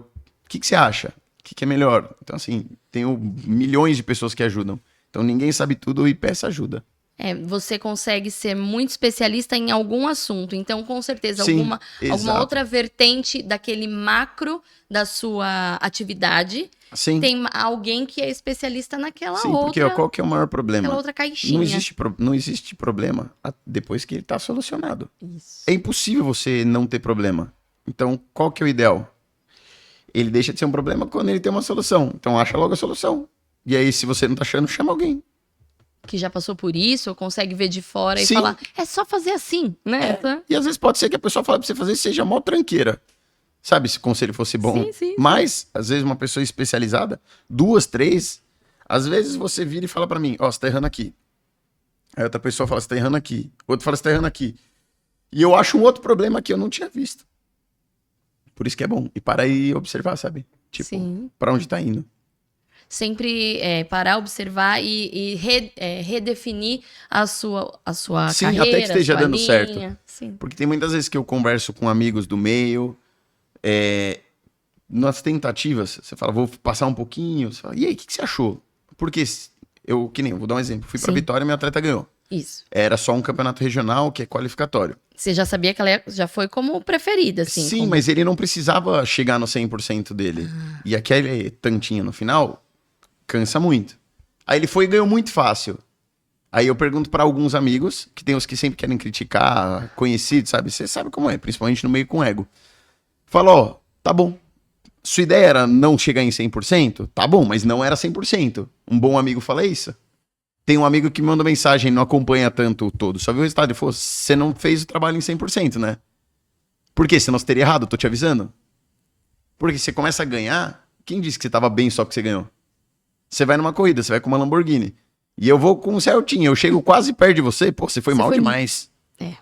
que você acha? O que é melhor? Então, assim, tenho milhões de pessoas que ajudam. Então, ninguém sabe tudo e peça ajuda. Você consegue ser muito especialista em algum assunto. Então, com certeza, Sim, alguma outra vertente daquele macro da sua atividade, Sim. tem alguém que é especialista naquela Sim, outra. porque qual que é o maior problema? Aquela outra caixinha. Não existe problema depois que ele está solucionado. Isso. É impossível você não ter problema. Então, qual que é o ideal? Ele deixa de ser um problema quando ele tem uma solução. Então, acha logo a solução. E aí, se você não tá achando, chama alguém. Que já passou por isso, ou consegue ver de fora e Sim. falar, é só fazer assim, né? E às vezes pode ser que a pessoa fale pra você fazer seja mó tranqueira. Sabe, se o conselho fosse bom. Sim. Mas, às vezes, uma pessoa especializada, 2, 3, às vezes você vira e fala pra mim, você tá errando aqui. Aí outra pessoa fala, você tá errando aqui. Outro fala, você tá errando aqui. E eu acho um outro problema que eu não tinha visto. Por isso que é bom. E para aí observar, sabe? Tipo, Sim. Pra onde tá indo. Sempre parar, observar e redefinir a sua Sim, carreira, até que esteja a sua dando linha. certo. Sim. Porque tem muitas vezes que eu converso com amigos do meio, nas tentativas, você fala, vou passar um pouquinho, você fala, e aí, o que você achou? Porque vou dar um exemplo, fui pra Sim. Vitória e minha atleta ganhou. Isso. Era só um campeonato regional, que é qualificatório. Você já sabia que ela já foi como preferida, assim. Sim, mas ele não precisava chegar no 100% dele. E aquele tantinho no final, cansa muito. Aí ele foi e ganhou muito fácil. Aí eu pergunto pra alguns amigos, que tem os que sempre querem criticar, conhecidos, sabe? Você sabe como é, principalmente no meio com ego. Fala, tá bom. Sua ideia era não chegar em 100%? Tá bom, mas não era 100%. Um bom amigo fala isso. Tem um amigo que me manda mensagem, não acompanha tanto o todo, só viu o resultado e falou, você não fez o trabalho em 100%, né? Por quê? Senão você teria errado, tô te avisando. Porque você começa a ganhar, quem disse que você tava bem só porque você ganhou? Você vai numa corrida, você vai com uma Lamborghini. E eu vou com um Celtinha, eu chego quase perto de você, você foi mal demais.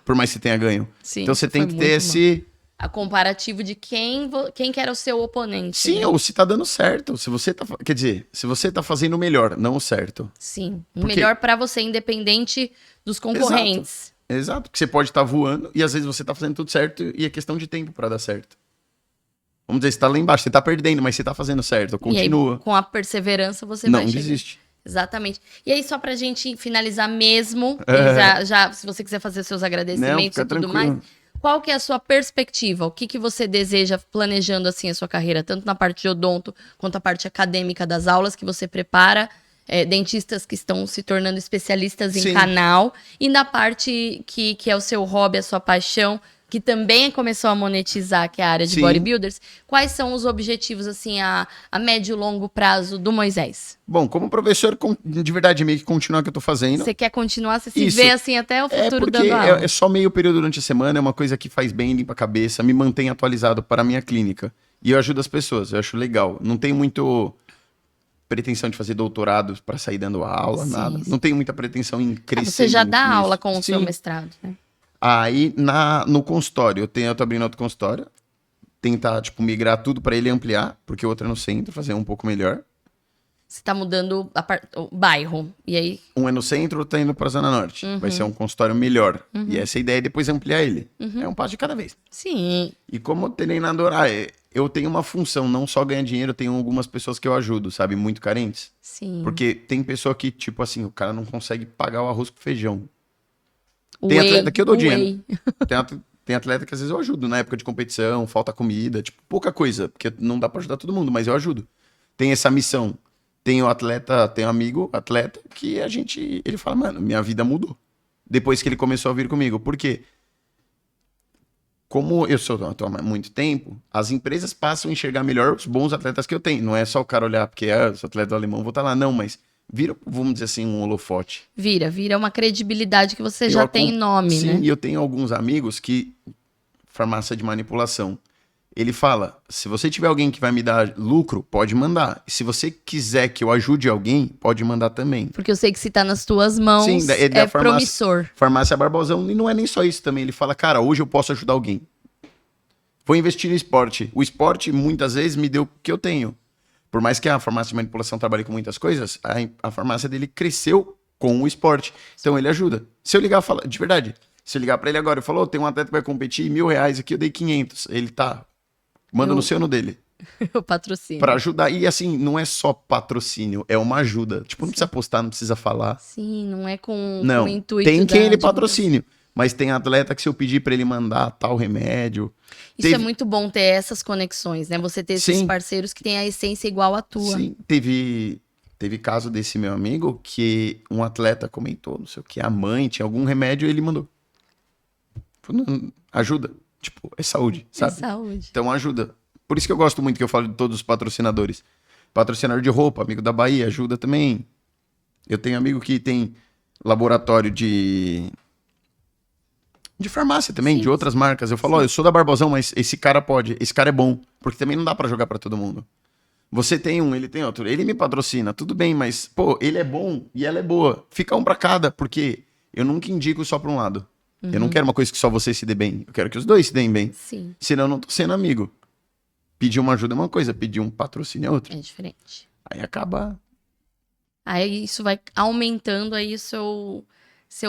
Por mais que você tenha ganho. Sim, então você tem que ter esse... A comparativo de quem que era o seu oponente. Sim, né? ou se tá dando certo. Se você tá... Quer dizer, se você tá fazendo o melhor, não o certo. Sim, o melhor pra você, independente dos concorrentes. Exato, porque você pode estar voando e às vezes você tá fazendo tudo certo e é questão de tempo pra dar certo. Vamos dizer, você tá lá embaixo, você tá perdendo, mas você tá fazendo certo, continua. E aí, com a perseverança, você não vai chegar. desiste. Exatamente. E aí, só pra gente finalizar mesmo, já, se você quiser fazer seus agradecimentos Não, e tudo tranquilo. mais, qual que é a sua perspectiva? O que você deseja planejando assim a sua carreira, tanto na parte de odonto quanto a parte acadêmica das aulas que você prepara, dentistas que estão se tornando especialistas em Sim. canal, e na parte que é o seu hobby, a sua paixão, que também começou a monetizar, que é a área de Sim. bodybuilders. Quais são os objetivos, assim, a médio e longo prazo do Moisés? Bom, como professor, de verdade, meio que continuar o que eu tô fazendo. Você quer continuar, você se Isso. vê assim até o futuro porque dando aula? é só meio período durante a semana, é uma coisa que faz bem, limpa a cabeça, me mantém atualizado para a minha clínica. E eu ajudo as pessoas, eu acho legal. Não tenho muito pretensão de fazer doutorado para sair dando aula, Sim, nada. sim. Não tenho muita pretensão em crescer. Você já muito dá nisso. aula com o seu Sim. mestrado, né? Aí, no consultório, eu tô abrindo outro consultório, tentar, tipo, migrar tudo para ele ampliar, porque o outro é no centro, fazer um pouco melhor. Você tá mudando o bairro. E aí, Um é no centro, outro tá indo pra Zona Norte. Vai ser um consultório melhor. E essa é a ideia é depois ampliar ele. É um passo de cada vez. sim. E como treinador, eu tenho uma função, não só ganhar dinheiro, eu tenho algumas pessoas que eu ajudo, sabe? Muito carentes. Sim. Porque tem pessoa que, tipo assim, o cara não consegue pagar o arroz com feijão. O Tem whey, atleta que eu dou o dinheiro. whey. Tem atleta que às vezes eu ajudo na época de competição, falta comida, tipo, pouca coisa, porque não dá pra ajudar todo mundo, mas eu ajudo. Tem essa missão. Tem um amigo, atleta, que ele fala, mano, minha vida mudou. Depois que ele começou a vir comigo. Por quê? Como eu tô há muito tempo, as empresas passam a enxergar melhor os bons atletas que eu tenho. Não é só o cara olhar, porque sou atleta alemão, vou estar lá. Não, mas vira, vamos dizer assim, um holofote. Vira uma credibilidade que você já tem nome, sim, né? Sim, e eu tenho alguns amigos que, farmácia de manipulação, ele fala, se você tiver alguém que vai me dar lucro, pode mandar. E se você quiser que eu ajude alguém, pode mandar também. Porque eu sei que se tá nas tuas mãos, sim, é promissor. Farmácia Barbosão, e não é nem só isso também. Ele fala, cara, hoje eu posso ajudar alguém. Vou investir no esporte. O esporte, muitas vezes, me deu o que eu tenho. Por mais que a farmácia de manipulação trabalhe com muitas coisas, a farmácia dele cresceu com o esporte. Então, ele ajuda. Se eu ligar e falar, de verdade, se eu ligar pra ele agora e falar, tem um atleta que vai competir, R$1.000 aqui, eu dei 500. Ele tá... Manda no seu no dele. O patrocínio. Pra ajudar. E assim, não é só patrocínio, é uma ajuda. Tipo, não precisa postar, não precisa falar. Sim, não é com Não, o intuito tem quem ele de patrocínio. Mas tem atleta que se eu pedir pra ele mandar tal remédio... Isso é muito bom ter essas conexões, né? Você ter esses Sim. parceiros que têm a essência igual à tua. Sim, teve caso desse meu amigo que um atleta comentou, não sei o que, a mãe tinha algum remédio e ele mandou. Falou, não, ajuda. Tipo, é saúde, sabe? É saúde. Então ajuda. Por isso que eu gosto muito que eu falo de todos os patrocinadores. Patrocinador de roupa, amigo da Bahia, ajuda também. Eu tenho amigo que tem laboratório de farmácia também, Sim. de outras marcas. Eu falo, ó, eu sou da Barbosão, mas esse cara pode, esse cara é bom. Porque também não dá pra jogar pra todo mundo. Você tem um, ele tem outro. Ele me patrocina, tudo bem, mas, pô, ele é bom e ela é boa. Fica um pra cada, porque eu nunca indico só pra um lado. Eu não quero uma coisa que só você se dê bem. Eu quero que os dois se deem bem. Sim. Senão eu não tô sendo amigo. Pedir uma ajuda é uma coisa, pedir um patrocínio é outra. É diferente. Aí acaba... Aí isso vai aumentando aí o seu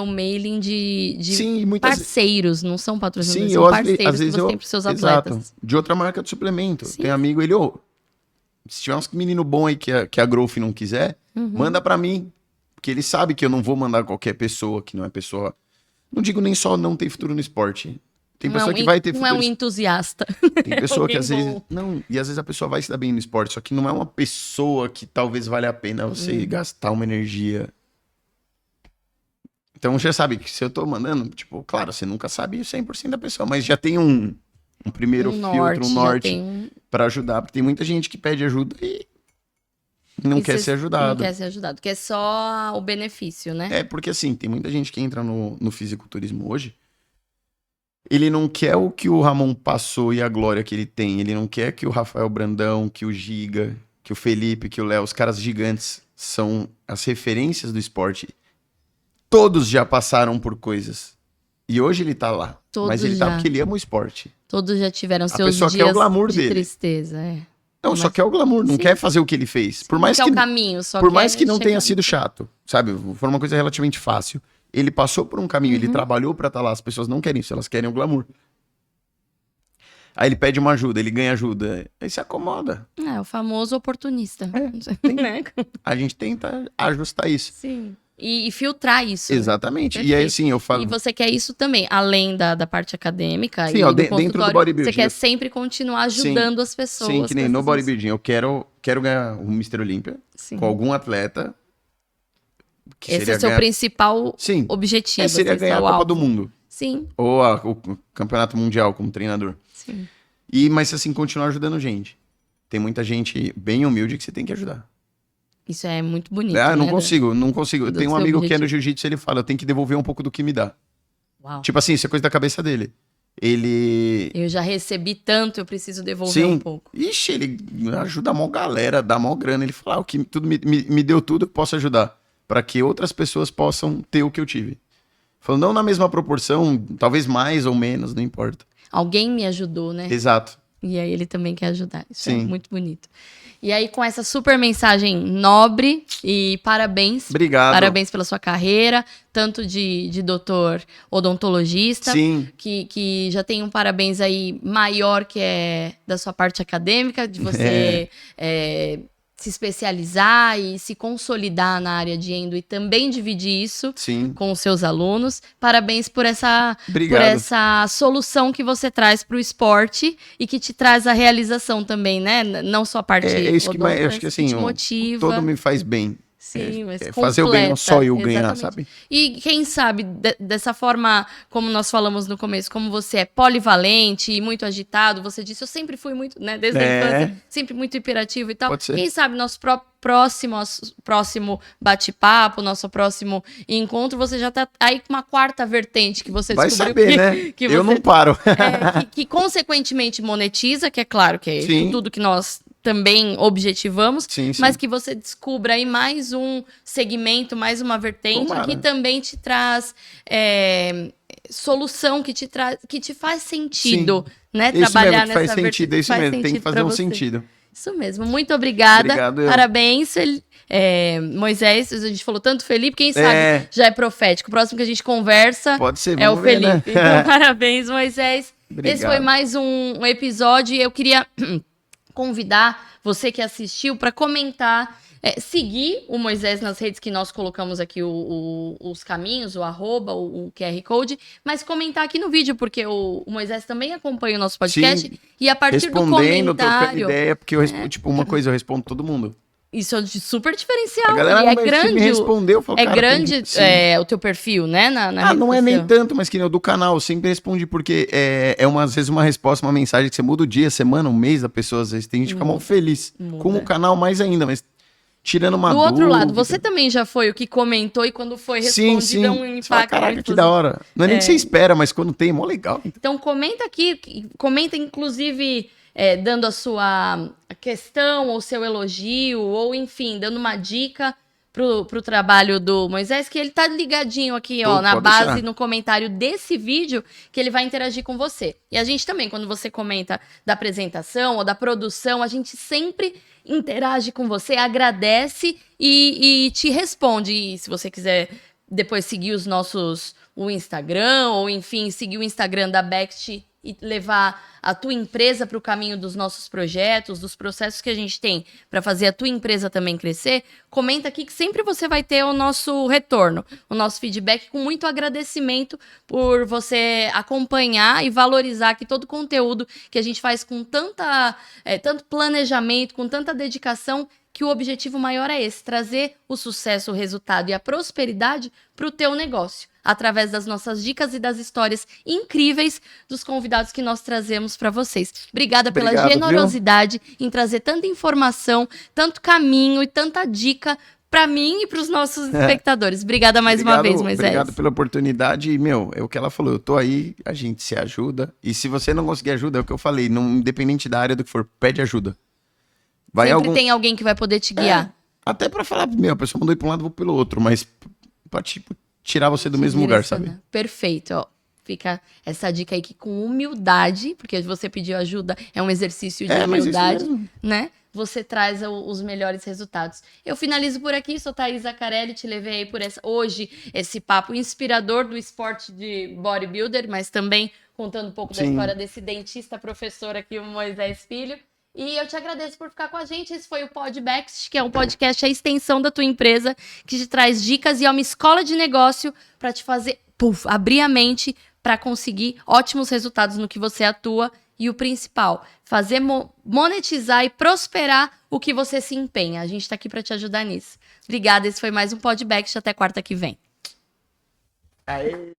mailing de Sim, muitas parceiros, não são patrocinadores, Sim, são eu, parceiros às vezes que você eu... tem pros seus Exato. atletas. De outra marca de suplemento. Sim. Tem amigo, ele, se tiver uns menino bom aí que a Growth não quiser, manda pra mim. Porque ele sabe que eu não vou mandar qualquer pessoa que não é pessoa... Não digo nem só não tem futuro no esporte. Tem Não pessoa que vai ter não futuro... é um entusiasta. Tem pessoa que alguém às vezes... bom. Não, e às vezes a pessoa vai se dar bem no esporte, só que não é uma pessoa que talvez valha a pena você gastar uma energia. Então já sabe que se eu tô mandando, tipo, claro, você nunca sabe 100% da pessoa, mas já tem um primeiro filtro, um norte pra ajudar, porque tem muita gente que pede ajuda e não quer ser ajudado. Não quer ser ajudado, quer só o benefício, né? É, porque assim, tem muita gente que entra no fisiculturismo hoje, ele não quer o que o Ramon passou e a glória que ele tem, ele não quer que o Rafael Brandão, que o Giga, que o Felipe, que o Léo, os caras gigantes, são as referências do esporte. Todos já passaram por coisas. E hoje ele tá lá. Todos mas ele já. tá porque ele ama o esporte. Todos já tiveram seus pessoa dias quer o glamour de dele. tristeza, é. Não, só quer o glamour, não Sim. quer fazer o que ele fez. Por mais Quer que, o caminho, só por quer mais que não tenha chegar. sido chato, sabe? Foi uma coisa relativamente fácil. Ele passou por um caminho, ele trabalhou pra estar lá. As pessoas não querem isso, elas querem o glamour. Aí ele pede uma ajuda, ele ganha ajuda. Aí se acomoda. É, o famoso oportunista. tem- Né? A gente tenta ajustar isso. Sim. E filtrar isso. né? Exatamente. E aí, Perfeito. assim, eu falo. E você quer isso também, além da parte acadêmica Sim, e ó, do dentro do consultório, bodybuilding. você quer sempre continuar ajudando as pessoas. Sim, que nem com no essas- bodybuilding. Eu quero ganhar o Mr. Olímpia Sim. com algum atleta. Que Esse seria é o seu ganhar... principal Sim. objetivo. Seria assim, ganhar a seu Copa alvo. do Mundo. Sim, Ou o Campeonato Mundial como treinador. sim. Mas assim, continuar ajudando gente. Tem muita gente bem humilde que você tem que ajudar. Isso é muito bonito. Não né? consigo. do Tem um seu amigo que é objetivo. no jiu-jitsu, ele fala, eu tenho que devolver um pouco do que me dá. Uau. Tipo assim, isso é coisa da cabeça dele. Ele... Eu já recebi tanto, eu preciso devolver Sim. um pouco. Ixi, ele ajuda a mó galera, dá mó grana. Ele fala, o que tudo me deu tudo, eu posso ajudar. Pra que outras pessoas possam ter o que eu tive. Falou, não na mesma proporção, talvez mais ou menos, não importa. Alguém me ajudou, né? Exato. E aí ele também quer ajudar. Isso é Sim. muito bonito. E aí, com essa super mensagem nobre e parabéns. Obrigado. Parabéns pela sua carreira, tanto de doutor odontologista, Sim. que já tem um parabéns aí maior que é da sua parte acadêmica, de você se especializar e se consolidar na área de endo e também dividir isso Sim. com os seus alunos. Parabéns por essa Obrigado. solução que você traz para o esporte e que te traz a realização também, né? Não só a parte É isso que mais, eu acho que te assim, motiva. todo me faz bem. Sim, mas fazer o bem, não só eu ganhar, exatamente. sabe? E quem sabe, dessa forma, como nós falamos no começo, como você é polivalente e muito agitado, você disse, eu sempre fui muito, né, desde a infância, sempre muito hiperativo e tal. Pode ser. Quem sabe nosso próximo bate-papo, nosso próximo encontro, você já tá aí com uma quarta vertente que você Vai descobriu saber, né? que Eu você- não paro. que consequentemente monetiza, que é claro que é Sim. tudo que nós também objetivamos, Sim, sim. mas que você descubra aí mais um segmento, mais uma vertente Tomara. que também te traz solução, que te faz sentido, né? Isso Trabalhar mesmo, que faz nessa sentido, é isso faz mesmo, tem que sentido fazer pra um você. sentido. Isso mesmo, muito obrigada. Obrigado, eu. Parabéns, Moisés. A gente falou tanto Felipe, quem sabe já é profético. O próximo que a gente conversa Pode ser, é o vamos ver, né? Felipe. Então, parabéns, Moisés. Obrigado. Esse foi mais um episódio e eu queria convidar você que assistiu para comentar, seguir o Moisés nas redes que nós colocamos aqui os caminhos, o arroba, o QR Code, mas comentar aqui no vídeo, porque o Moisés também acompanha o nosso podcast. Sim. E a partir do Respondendo, trocando comentário, ideia, porque eu respondo, tipo, uma coisa, eu respondo todo mundo. isso é de super diferencial. A galera e é me grande. respondeu, eu falo, É cara, grande tem que- sim. o teu perfil, né? Na rede não é social. nem tanto, mas que nem o do canal, eu sempre respondi, porque às vezes uma resposta, uma mensagem que você muda o dia, semana, um mês da pessoa, às vezes tem gente que fica mal feliz. Muda. Com o canal mais ainda, mas tirando uma Do outro lado, dúvida. você também já foi o que comentou e quando foi Sim, respondido sim. é um Você impacto. fala, caraca, muito que da hora. Não é nem que você espera, mas quando tem, é mó legal. Então comenta aqui, comenta inclusive dando a sua questão ou seu elogio, ou enfim, dando uma dica pro trabalho do Moisés, que ele tá ligadinho aqui, ó, na Pode base, deixar. no comentário desse vídeo, que ele vai interagir com você. E a gente também, quando você comenta da apresentação ou da produção, a gente sempre interage com você, agradece e te responde. E se você quiser depois seguir o Instagram, ou enfim, seguir o Instagram da Bext e levar a tua empresa para o caminho dos nossos projetos, dos processos que a gente tem para fazer a tua empresa também crescer, comenta aqui que sempre você vai ter o nosso retorno, o nosso feedback, com muito agradecimento por você acompanhar e valorizar aqui todo o conteúdo que a gente faz com tanto planejamento, com tanta dedicação, que o objetivo maior é esse, trazer o sucesso, o resultado e a prosperidade para o teu negócio, através das nossas dicas e das histórias incríveis dos convidados que nós trazemos para vocês. Obrigada pela Obrigado, generosidade em trazer tanta informação, tanto caminho e tanta dica para mim e para os nossos espectadores. Obrigada mais uma vez, Moisés. Obrigado pela oportunidade. E, é o que ela falou, eu tô aí, a gente se ajuda. E se você não conseguir ajuda, é o que eu falei, não, independente da área do que for, pede ajuda. Sempre tem alguém que vai poder te guiar. Até pra falar, a pessoa mandou ir pra um lado, vou pelo outro, mas pra, tipo, tirar você do mesmo lugar, sabe? Perfeito, ó. Fica essa dica aí que com humildade, porque você pediu ajuda, é um exercício de mas isso humildade, mesmo. né? Você traz os melhores resultados. Eu finalizo por aqui, sou Thaís Zaccarelli, te levei aí por hoje esse papo inspirador do esporte de bodybuilder, mas também contando um pouco da história desse dentista professor aqui, o Moisés Filho. E eu te agradeço por ficar com a gente. Esse foi o Podbext, que é um podcast, a extensão da tua empresa, que te traz dicas e é uma escola de negócio para te fazer abrir a mente para conseguir ótimos resultados no que você atua. E o principal, fazer monetizar e prosperar o que você se empenha. A gente está aqui para te ajudar nisso. Obrigada, esse foi mais um Podbext. Até quarta que vem. Aê.